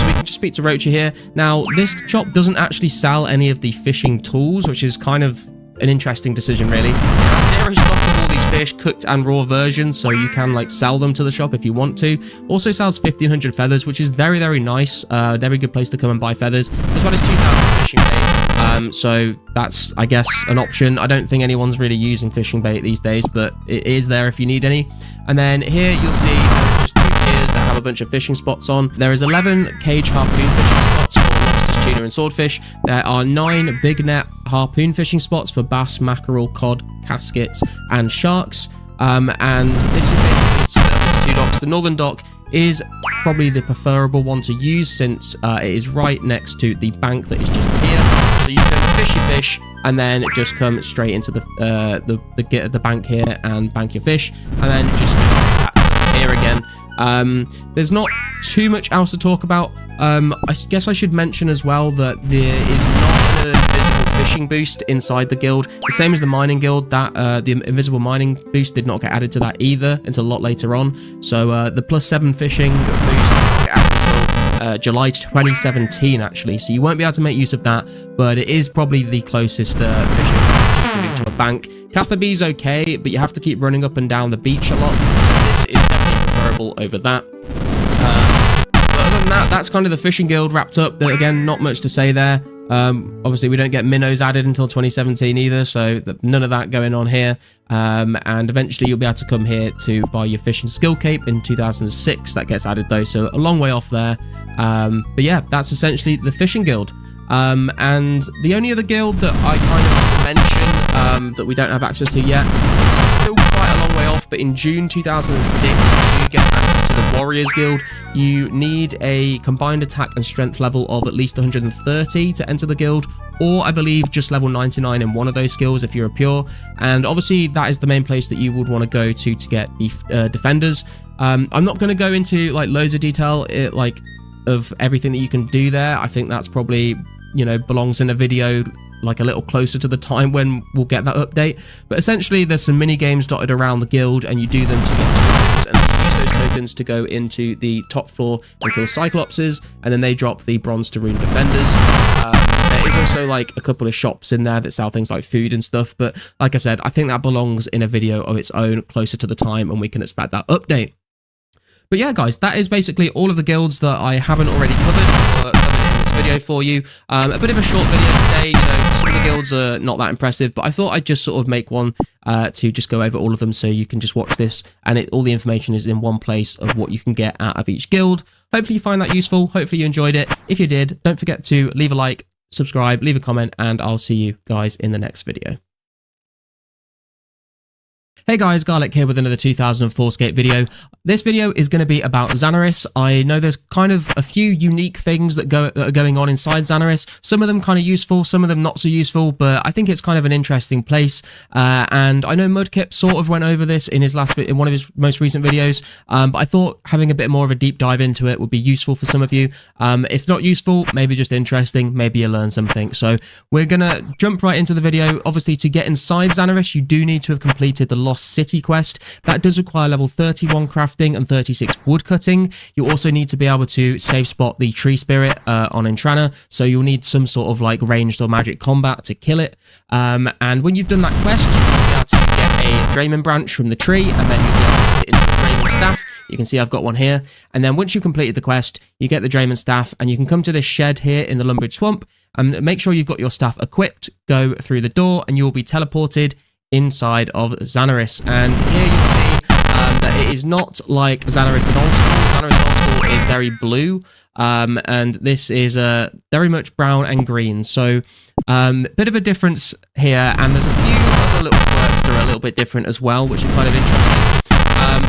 we can just speak to Rocha here. Now, this shop doesn't actually sell any of the fishing tools, which is kind of an interesting decision, really. It has zero stock of all these fish, cooked and raw versions, so you can like sell them to the shop if you want to. Also sells 1,500 feathers, which is very, very nice. Very good place to come and buy feathers, as well as 2,000 fishing bait. So that's, I guess, an option. I don't think anyone's really using fishing bait these days, but it is there if you need any. And then here you'll see there's just 2 piers that have a bunch of fishing spots on. There is 11 cage harpoon fishing spots for lobsters, tuna, and swordfish. There are 9 big net harpoon fishing spots for bass, mackerel, cod, caskets, and sharks. And this is basically split up into 2 docks. The northern dock is probably the preferable one to use, since it is right next to the bank that is just here. So you can fish your fish and then just come straight into the bank here and bank your fish, and then just go straight back to here again. There's not too much else to talk about. I guess I should mention as well that there is not an invisible fishing boost inside the guild. The same as the mining guild, that the invisible mining boost did not get added to that either until a lot later on. So the +7 fishing boost did not get added until July 2017 actually. So you won't be able to make use of that, but it is probably the closest fishing to a bank. Cathaby's okay, but you have to keep running up and down the beach a lot. So this is definitely preferable over that. Other than that, that's kind of the fishing guild wrapped up. Again, not much to say there. Obviously, we don't get minnows added until 2017 either, so none of that going on here. And eventually, you'll be able to come here to buy your fishing skill cape in 2006. That gets added though, so a long way off there. But yeah, that's essentially the fishing guild. And the only other guild that I kind of mention that we don't have access to yet, it's still quite a long way off, but in June 2006 you get access to the Warriors Guild. You need a combined attack and strength level of at least 130 to enter the guild, or I believe just level 99 in one of those skills if you're a pure. And obviously that is the main place that you would want to go to get the defenders. I'm not going to go into like loads of detail of everything that you can do there. I think that's probably, you know, belongs in a video like a little closer to the time when we'll get that update. But essentially there's some mini games dotted around the guild, and you do them to get tokens, and you use those tokens to go into the top floor and kill cyclopses, and then they drop the bronze to rune defenders. There is also like a couple of shops in there that sell things like food and stuff, but like I said, I think that belongs in a video of its own closer to the time, and we can expect that update. But yeah, guys, that is basically all of the guilds that I haven't already covered in this video for you. A bit of a short video today. You know, some of the guilds are not that impressive, but I thought I'd just sort of make one to just go over all of them, so you can just watch this, and all the information is in one place of what you can get out of each guild. Hopefully you find that useful. Hopefully you enjoyed it. If you did, don't forget to leave a like, subscribe, leave a comment, and I'll see you guys in the next video. Hey guys, Garlic here with another 2004scape video. This video is going to be about Xanaris. I know there's kind of a few unique things that are going on inside Xanaris. Some of them kind of useful, some of them not so useful, but I think it's kind of an interesting place. And I know Mudkip sort of went over this in in one of his most recent videos, but I thought having a bit more of a deep dive into it would be useful for some of you. If not useful, maybe just interesting, maybe you learn something. So we're going to jump right into the video. Obviously, to get inside Xanaris, you do need to have completed the Lost City quest. That does require level 31 crafting and 36 wood cutting. You also need to be able to safe spot the tree spirit on Entrana, so you'll need some sort of like ranged or magic combat to kill it. And when you've done that quest, you'll be able to get a Draymond branch from the tree, and then you'll be able to put it into the Draymond staff. You can see I've got one here. And then once you've completed the quest, you get the Draymond staff, and you can come to this shed here in the Lumbridge Swamp, and make sure you've got your staff equipped. Go through the door, and you'll be teleported inside of Xanaris. And here you'll see that it is not like Xanaris in Old School. Xanaris in Old School is very blue, and this is very much brown and green. So bit of a difference here, and there's a few other little quirks that are a little bit different as well, which are kind of interesting.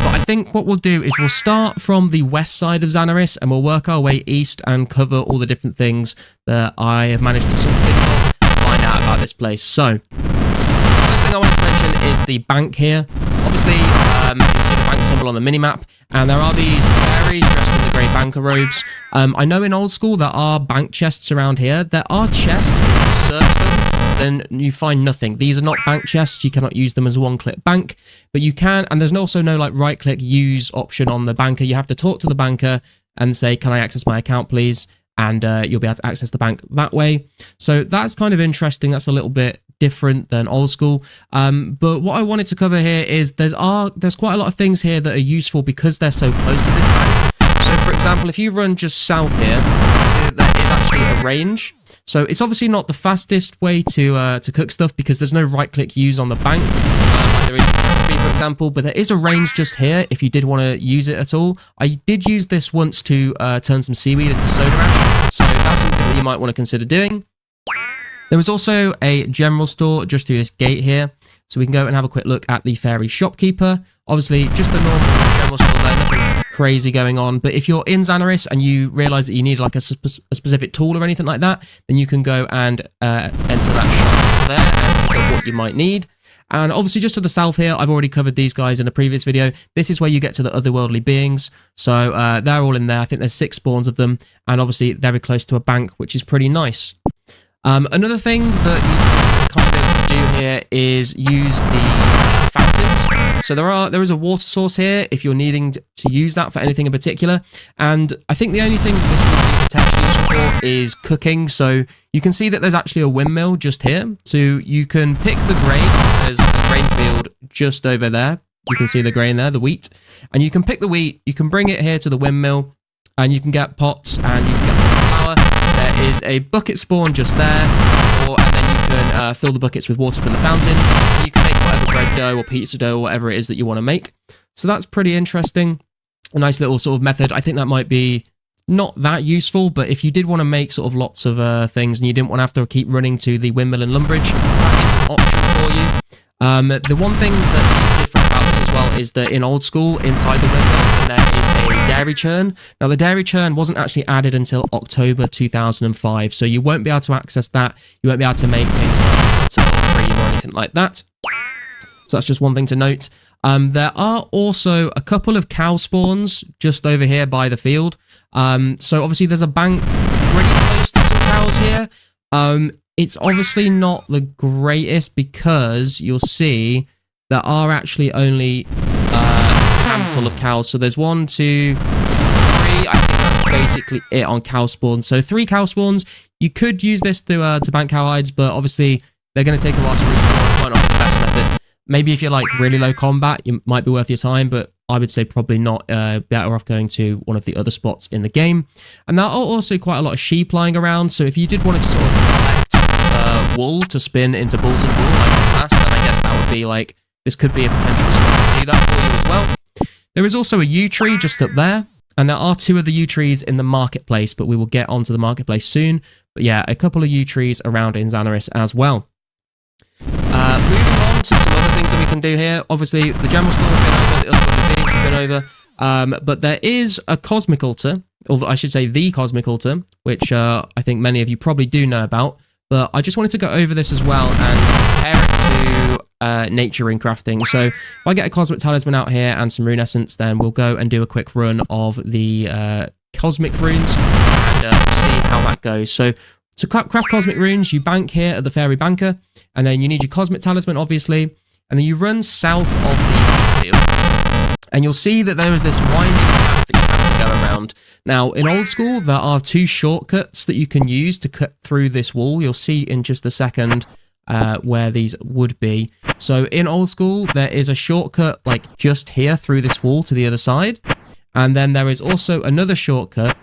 But I think what we'll do is we'll start from the west side of Xanaris, and we'll work our way east and cover all the different things that I have managed to sort of think of and find out about this place. So first thing I wanted to mention is the bank here. Obviously, you can see the bank symbol on the minimap, and there are these fairies dressed in the grey banker robes. I know in Old School there are bank chests around here. There are chests, but if you search them, then you find nothing. These are not bank chests. You cannot use them as a one-click bank, but you can, and there's also no like right-click use option on the banker. You have to talk to the banker, and say, can I access my account, please? And you'll be able to access the bank that way. So that's kind of interesting. That's a little bit different than old school. But what I wanted to cover here is there's quite a lot of things here that are useful because they're so close to this bank. So for example, if you run just south here, you see that there is actually a range. So it's obviously not the fastest way to cook stuff because there's no right-click use on the bank, like there is in Category, for example, but there is a range just here if you did want to use it at all. I did use this once to turn some seaweed into soda ash, so that's something that you might want to consider doing. There was also a general store just through this gate here, so we can go and have a quick look at the fairy shopkeeper. Obviously, just a normal general store there, nothing crazy going on. But if you're in Xanaris and you realize that you need like a specific tool or anything like that, then you can go and enter that shop there and pick up what you might need. And obviously just to the south here, I've already covered these guys in a previous video. This is where you get to the otherworldly beings. So they're all in there. I think there's 6 spawns of them. And obviously very close to a bank, which is pretty nice. Another thing that you can kind of do here is use the fountains. So there is a water source here if you're needing to use that for anything in particular. And I think the only thing that this would be potentially useful for is cooking. So you can see that there's actually a windmill just here. So you can pick the grain. There's a grain field just over there. You can see the grain there, the wheat. And you can pick the wheat. You can bring it here to the windmill. And you can get pots and you can get pots of flour. There is a bucket spawn just there, and then you can fill the buckets with water from the fountains. And you can make whatever bread dough or pizza dough or whatever it is that you want to make. So that's pretty interesting. A nice little sort of method. I think that might be not that useful, but if you did want to make sort of lots of things and you didn't want to have to keep running to the windmill and lumberage, that is an option for you. The one thing that is different about this as well is that in old school, inside the windmill, there is a dairy churn. Now, the dairy churn wasn't actually added until October 2005, so you won't be able to access that. You won't be able to make things like butter or cream or anything like that. So that's just one thing to note. There are also a couple of cow spawns just over here by the field. So obviously there's a bank pretty close to some cows here. It's obviously not the greatest because you'll see there are actually only a handful of cows. So there's 1, 2, 3. I think that's basically it on cow spawns. So 3 cow spawns. You could use this to bank cow hides, but obviously they're going to take a while to respawn. It might not be the best method. Maybe if you're like really low combat, it might be worth your time, but I would say probably not. Better off going to one of the other spots in the game. And there are also quite a lot of sheep lying around. So if you did want to sort of collect wool to spin into balls of wool like on last, then I guess that would be like, this could be a potential spot to do that for you as well. There is also a yew tree just up there, and there are 2 of the yew trees in the marketplace, but we will get onto the marketplace soon. But yeah, a couple of yew trees around in Xanaris as well. Moving on to some other things that we can do here. Obviously, the general store we've been over, the other things we've been over, but there is a cosmic altar, or I should say the cosmic altar, which I think many of you probably do know about. But I just wanted to go over this as well and compare it to nature rune crafting. So if I get a cosmic talisman out here and some rune essence, then we'll go and do a quick run of the cosmic runes and see how that goes. So to craft cosmic runes, you bank here at the fairy banker, and then you need your cosmic talisman, obviously, and then you run south of the field, and you'll see that there is this winding path that you have to go around. Now, in old school, there are 2 shortcuts that you can use to cut through this wall. You'll see in just a second where these would be. So in old school, there is a shortcut like just here through this wall to the other side. And then there is also another shortcut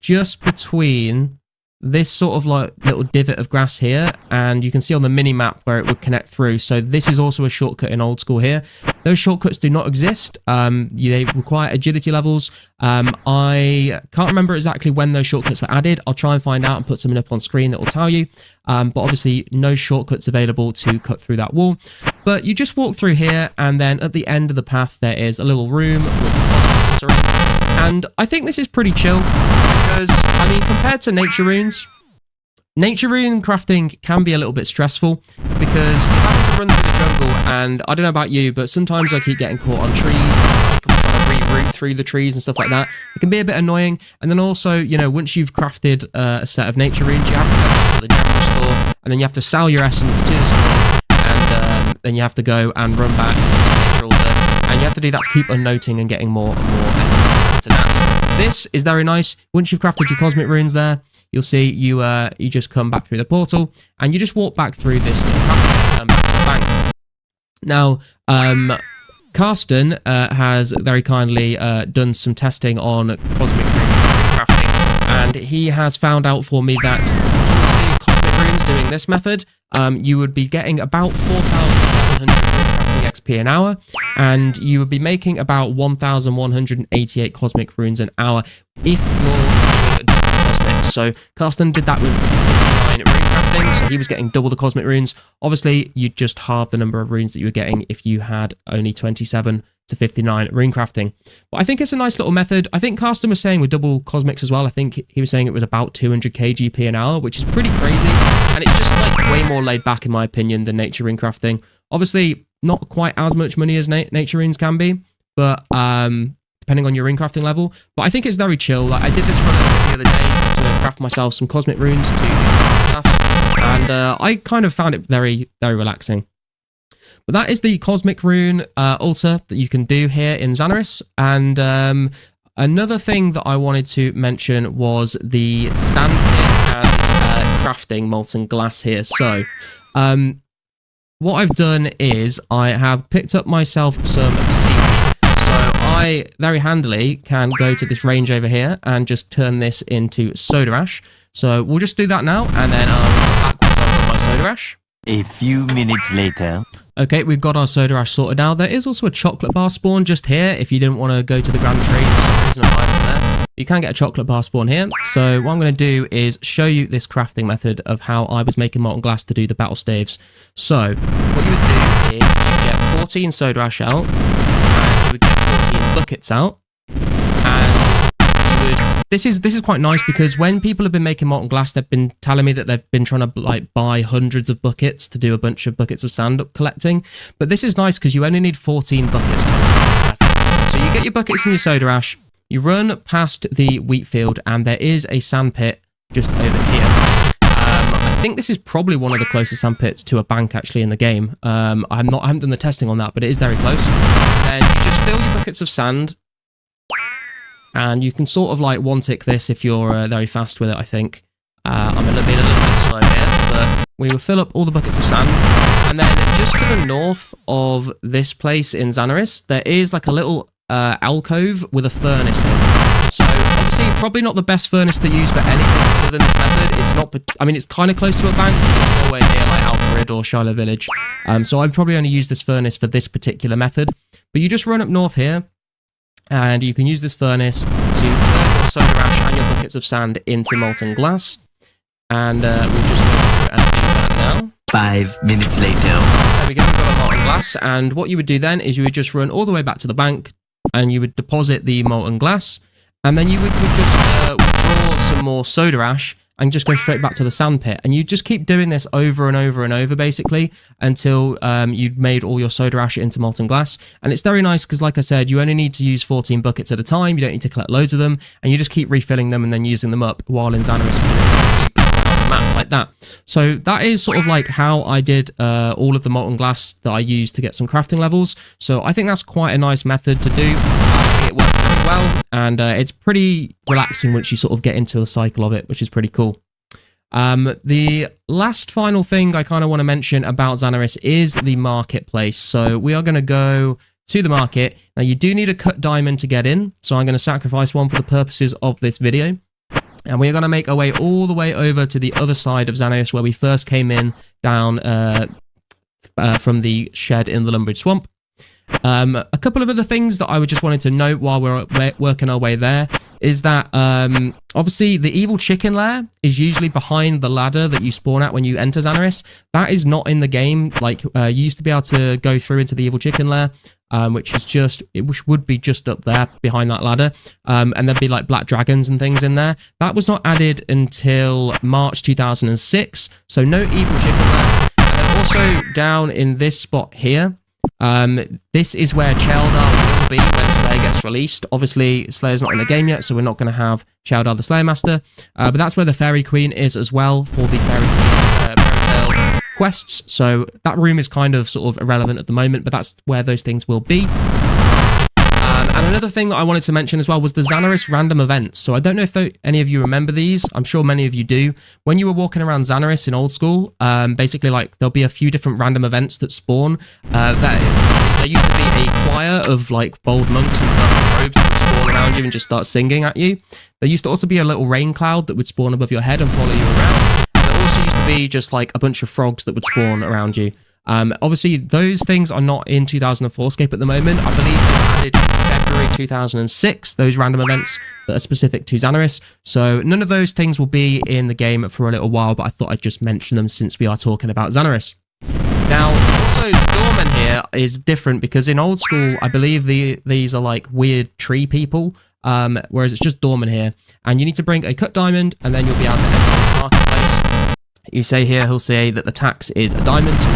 just between this sort of like little divot of grass here, and you can see on the mini map where it would connect through. So this is also a shortcut in old school here. Those shortcuts do not exist. They require agility levels. I can't remember exactly when those shortcuts were added. I'll try and find out and put something up on screen that will tell you. But obviously no shortcuts available to cut through that wall. But you just walk through here, and then at the end of the path there is a little room with the cosmic altar in. And I think this is pretty chill because, I mean, compared to nature runes crafting can be a little bit stressful because you're having to run through the jungle, and I don't know about you, but sometimes I keep getting caught on trees, and like trying to reroute through the trees and stuff like that. It can be a bit annoying. And then also, you know, once you've crafted a set of nature runes, you have to go back to the general store, and then you have to sell your essence to the store, and then you have to go and run back to the nature altar, and you have to do that to keep unnoting and getting more and more essence to that. this is very nice. Once you've crafted your cosmic runes there, you'll see you just come back through the portal and you just walk back through this little crafting and back to the bank. Now, Karsten has very kindly done some testing on cosmic rune crafting, and he has found out for me that to do cosmic runes doing this method, you would be getting about 4,700 rune crafting XP an hour, and you would be making about 1,188 cosmic runes an hour if you're doing cosmics. So Karsten did that with 59 rune crafting, so he was getting double the cosmic runes. Obviously, you'd just halve the number of runes that you were getting if you had only 27 to 59 rune crafting. But I think it's a nice little method. I think Karsten was saying with double cosmics as well, I think he was saying it was about 200 kgp an hour, which is pretty crazy. And it's just like way more laid back in my opinion than nature rune crafting. Obviously, not quite as much money as nature runes can be, but depending on your rune crafting level. But I think it's very chill. Like, I did this for a little bit the other day to craft myself some cosmic runes to do some stuff, and I kind of found it very, very relaxing. But that is the cosmic rune altar that you can do here in Xanaris. And another thing that I wanted to mention was the sand pit and crafting molten glass here. So what I've done is I have picked up myself some seaweed. So I very handily can go to this range over here and just turn this into soda ash. So we'll just do that now, and then I'll come back once I've got my soda ash. A few minutes later. Okay, we've got our soda ash sorted out. There is also a chocolate bar spawn just here if you didn't want to go to the Grand Tree for some reason and buy from there. You can get a chocolate bar spawn here. So what I'm going to do is show you this crafting method of how I was making molten glass to do the battle staves. So what you would do is you get 14 soda ash out, and you would get 14 buckets out, and you would... This is quite nice because when people have been making molten glass, they've been telling me that they've been trying to like buy hundreds of buckets to do a bunch of buckets of sand collecting. But this is nice because you only need 14 buckets total for this method. So you get your buckets and your soda ash, you run past the wheat field, and there is a sand pit just over here. I think this is probably one of the closest sand pits to a bank actually in the game. I haven't done the testing on that, but it is very close. And then you just fill your buckets of sand. And you can sort of like one-tick this if you're very fast with it, I think. I'm being a little bit slow here, but we will fill up all the buckets of sand. And then just to the north of this place in Xanaris, there is like a little alcove with a furnace in. So obviously probably not the best furnace to use for anything other than this method. It's not, I mean, it's kind of close to a bank, but it's nowhere near like Alperid or Shiloh Village. So I'd probably only use this furnace for this particular method. But you just run up north here, and you can use this furnace to turn your soda ash and your buckets of sand into molten glass. And we'll just go through and do that now. 5 minutes later. There we go, we've got our molten glass. And what you would do then is you would just run all the way back to the bank, and you would deposit the molten glass. And then you would just withdraw some more soda ash and just go straight back to the sand pit. And you just keep doing this over and over and over, basically, until you've made all your soda ash into molten glass. And it's very nice because, like I said, you only need to use 14 buckets at a time. You don't need to collect loads of them. And you just keep refilling them and then using them up, while in Xanaris, you don't keep the map like that. So that is sort of like how I did all of the molten glass that I used to get some crafting levels. So I think that's quite a nice method to do. It works very well, and it's pretty relaxing once you sort of get into the cycle of it, which is pretty cool. The last final thing I kind of want to mention about Xanaris is the marketplace. So we are going to go to the market. Now you do need a cut diamond to get in, so I'm going to sacrifice one for the purposes of this video. And we're going to make our way all the way over to the other side of Xanaris where we first came in down from the shed in the Lumbridge Swamp. A couple of other things that I would just wanted to note while we're working our way there is that obviously the evil chicken lair is usually behind the ladder that you spawn at when you enter Xanaris. That is not in the game. Like you used to be able to go through into the evil chicken lair, which would be just up there behind that ladder, and there'd be like black dragons and things in there. That was not added until March 2006, so no evil chicken lair. And then also down in this spot here, this is where Cheldar will be when Slayer gets released. Obviously, Slayer's not in the game yet, so we're not going to have Cheldar the Slayer Master. But that's where the Fairy Queen is as well for the Fairy Queen Fairy Tale quests. So that room is kind of sort of irrelevant at the moment, but that's where those things will be. And another thing that I wanted to mention as well was the Xanaris random events. So I don't know if any of you remember these. I'm sure many of you do. When you were walking around Xanaris in old school, basically like there'll be a few different random events that spawn. There used to be a choir of like bold monks in purple robes that would spawn around you and just start singing at you. There used to also be a little rain cloud that would spawn above your head and follow you around. And there also used to be just like a bunch of frogs that would spawn around you. Obviously, those things are not in 2004scape at the moment. I believe they were added in February 2006, those random events that are specific to Xanaris. So none of those things will be in the game for a little while, but I thought I'd just mention them since we are talking about Xanaris. Now, also, the doorman here is different because in old school, I believe these are like weird tree people, whereas it's just doorman here. And you need to bring a cut diamond, and then you'll be able to enter the marketplace. You say here, he'll say that the tax is a diamond, so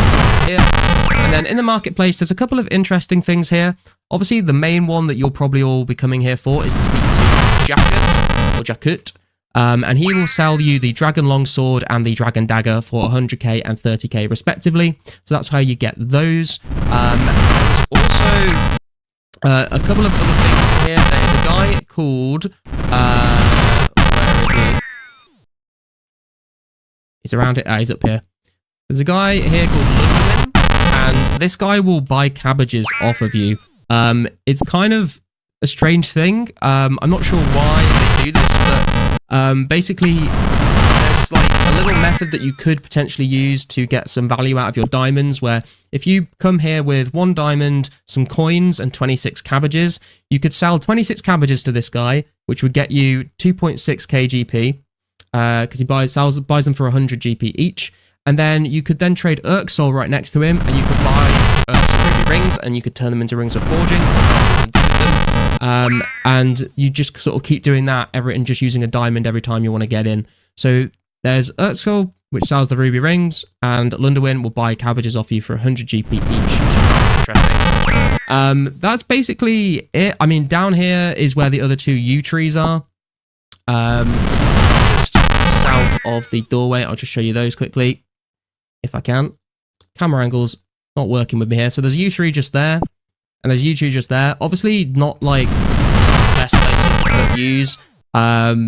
here. And then in the marketplace, there's a couple of interesting things here. Obviously, the main one that you'll probably all be coming here for is to speak to Jakut, and he will sell you the Dragon Longsword and the Dragon Dagger for 100k and 30k respectively. So that's how you get those. There's also a couple of other things in here. There's a guy called... where is he? He's around it. He's up here. There's a guy here called Lundwin, and this guy will buy cabbages off of you. It's kind of a strange thing. I'm not sure why they do this, but basically there's like a little method that you could potentially use to get some value out of your diamonds, where if you come here with 1 diamond, some coins, and 26 cabbages, you could sell 26 cabbages to this guy, which would get you 2.6k GP. Because he buys them for 100 GP each, and then you could then trade Urksol right next to him, and you could buy some ruby rings, and you could turn them into rings of forging, and you just sort of keep doing that and just using a diamond every time you want to get in. So there's Urksol, which sells the ruby rings, and Lundwin will buy cabbages off you for 100 GP each, which is interesting. That's basically it. I mean, down here is where the other 2 yew trees are. South of the doorway. I'll just show you those quickly if I can. Camera angles not working with me here. So there's a yew tree just there, and there's a yew tree just there. Obviously not like the best places to put yews,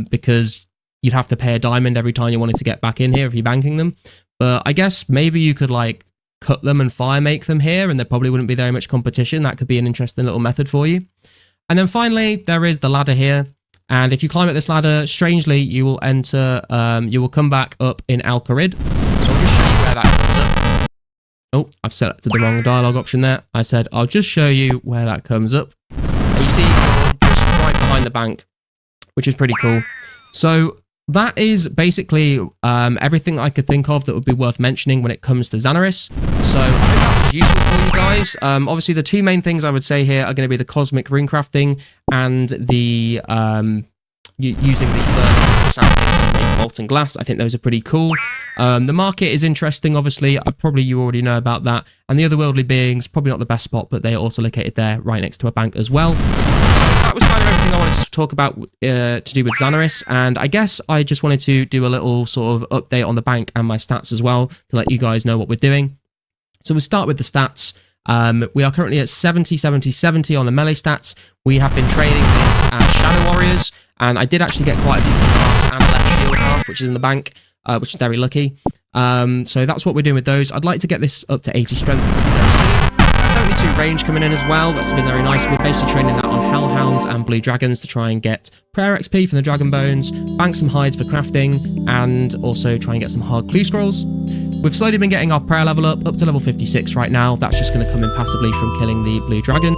because you'd have to pay a diamond every time you wanted to get back in here if you're banking them. But I guess maybe you could like cut them and fire make them here, and there probably wouldn't be very much competition. That could be an interesting little method for you. And then finally, there is the ladder here. And if you climb up this ladder, strangely, you will enter, you will come back up in Al-Qarid. So I'll just show you where that comes up. Oh, I've selected the wrong dialogue option there. I said, I'll just show you where that comes up. And you see, you're just right behind the bank, which is pretty cool. So that is basically everything I could think of that would be worth mentioning when it comes to Xanaris. So I hope that was useful for you guys. Obviously, the 2 main things I would say here are going to be the cosmic rune crafting and the using the furnace and the sand pits to make molten glass. I think those are pretty cool. The market is interesting, obviously. Probably you already know about that. And the otherworldly beings, probably not the best spot, but they are also located there right next to a bank as well. So that was kind of everything I wanted to talk about to do with Xanaris. And I guess I just wanted to do a little sort of update on the bank and my stats as well to let you guys know what we're doing. So we'll start with the stats. We are currently at 70, 70, 70 on the melee stats. We have been training this as Shadow Warriors, and I did actually get quite a few cards and left shield half, which is in the bank, which is very lucky. So that's what we're doing with those. I'd like to get this up to 80 strength very soon. 72 range coming in as well. That's been very nice. We're basically training that on Hellhounds and Blue Dragons to try and get prayer XP from the Dragon Bones, bank some hides for crafting, and also try and get some hard clue scrolls. We've slowly been getting our prayer level up to level 56 right now. That's just going to come in passively from killing the Blue Dragon.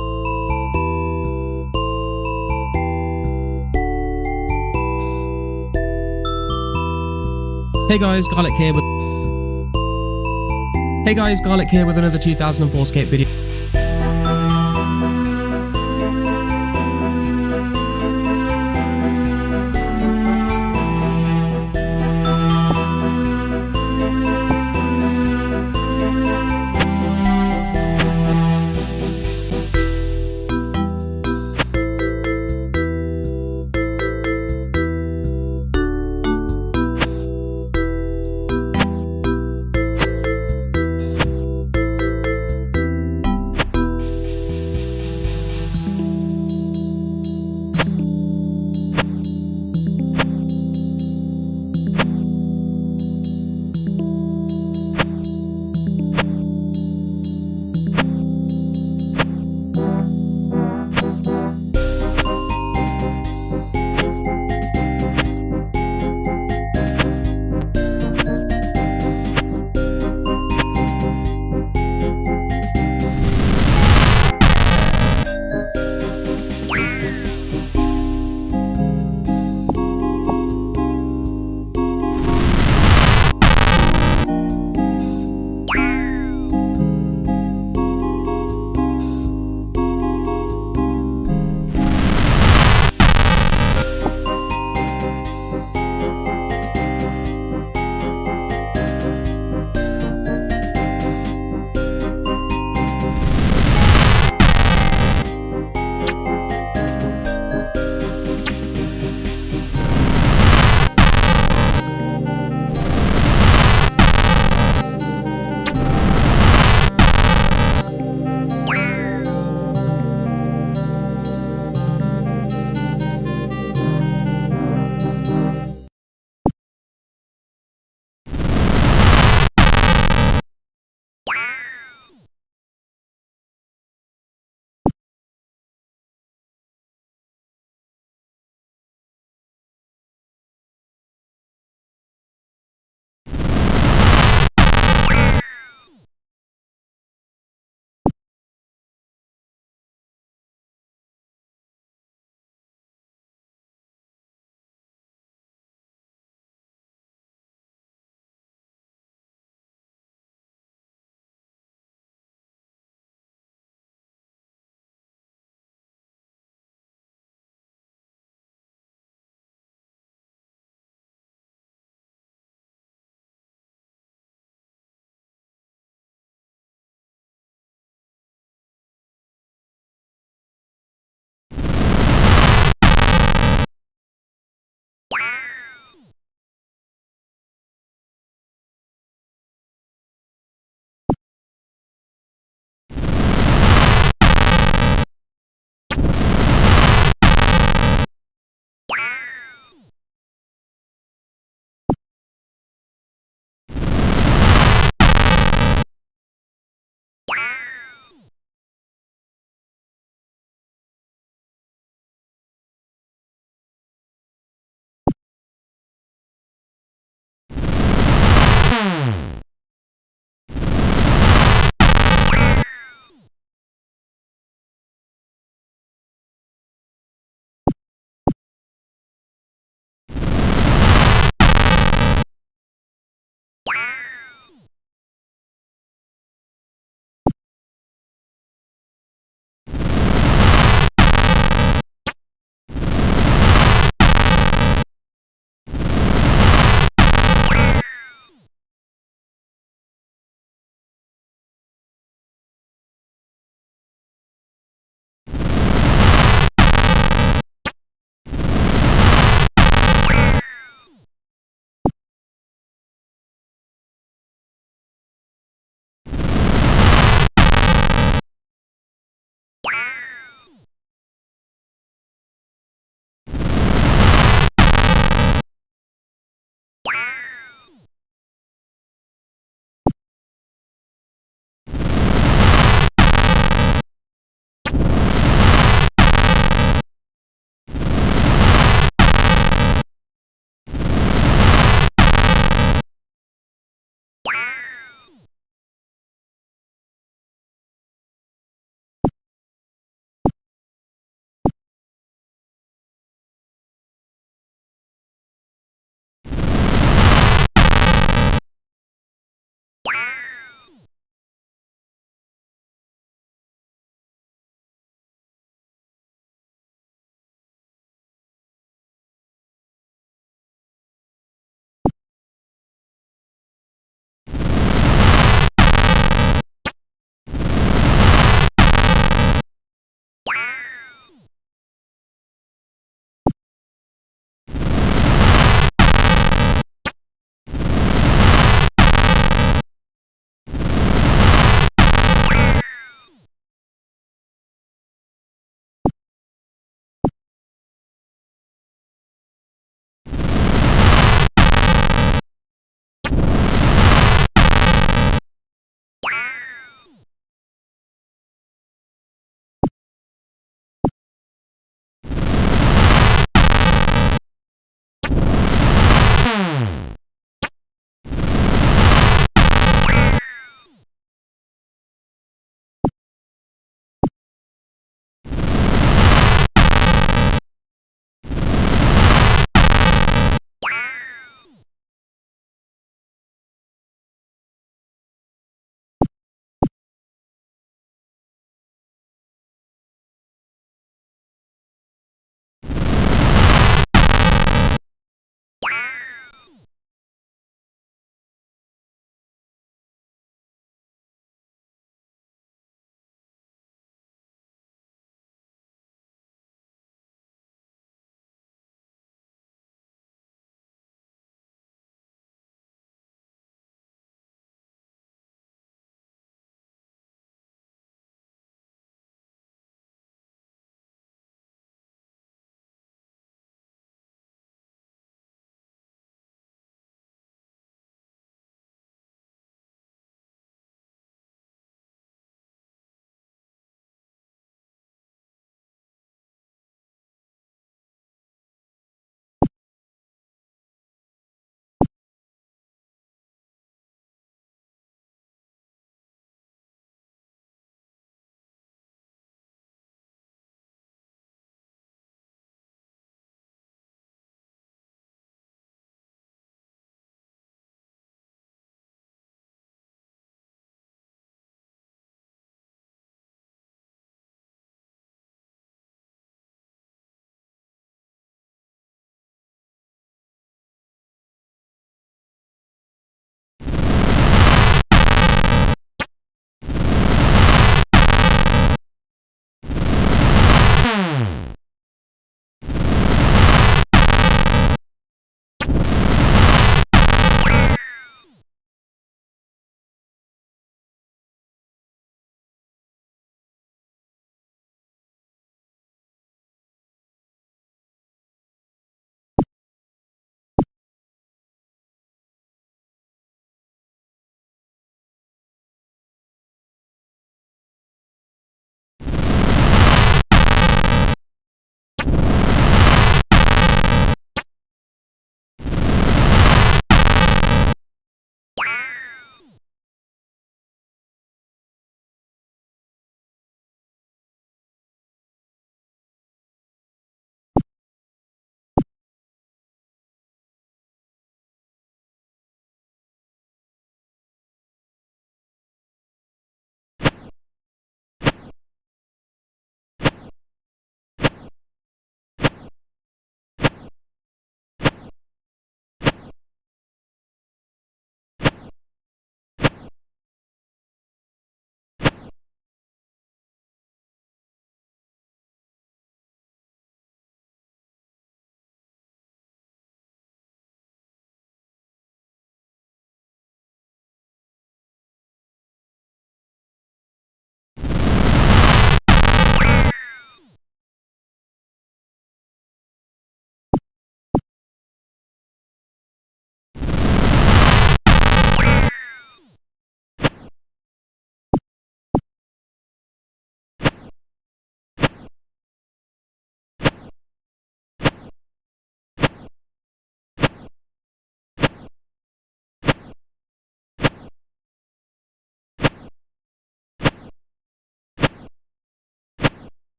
Hey guys, Garlic here with another 2004scape video.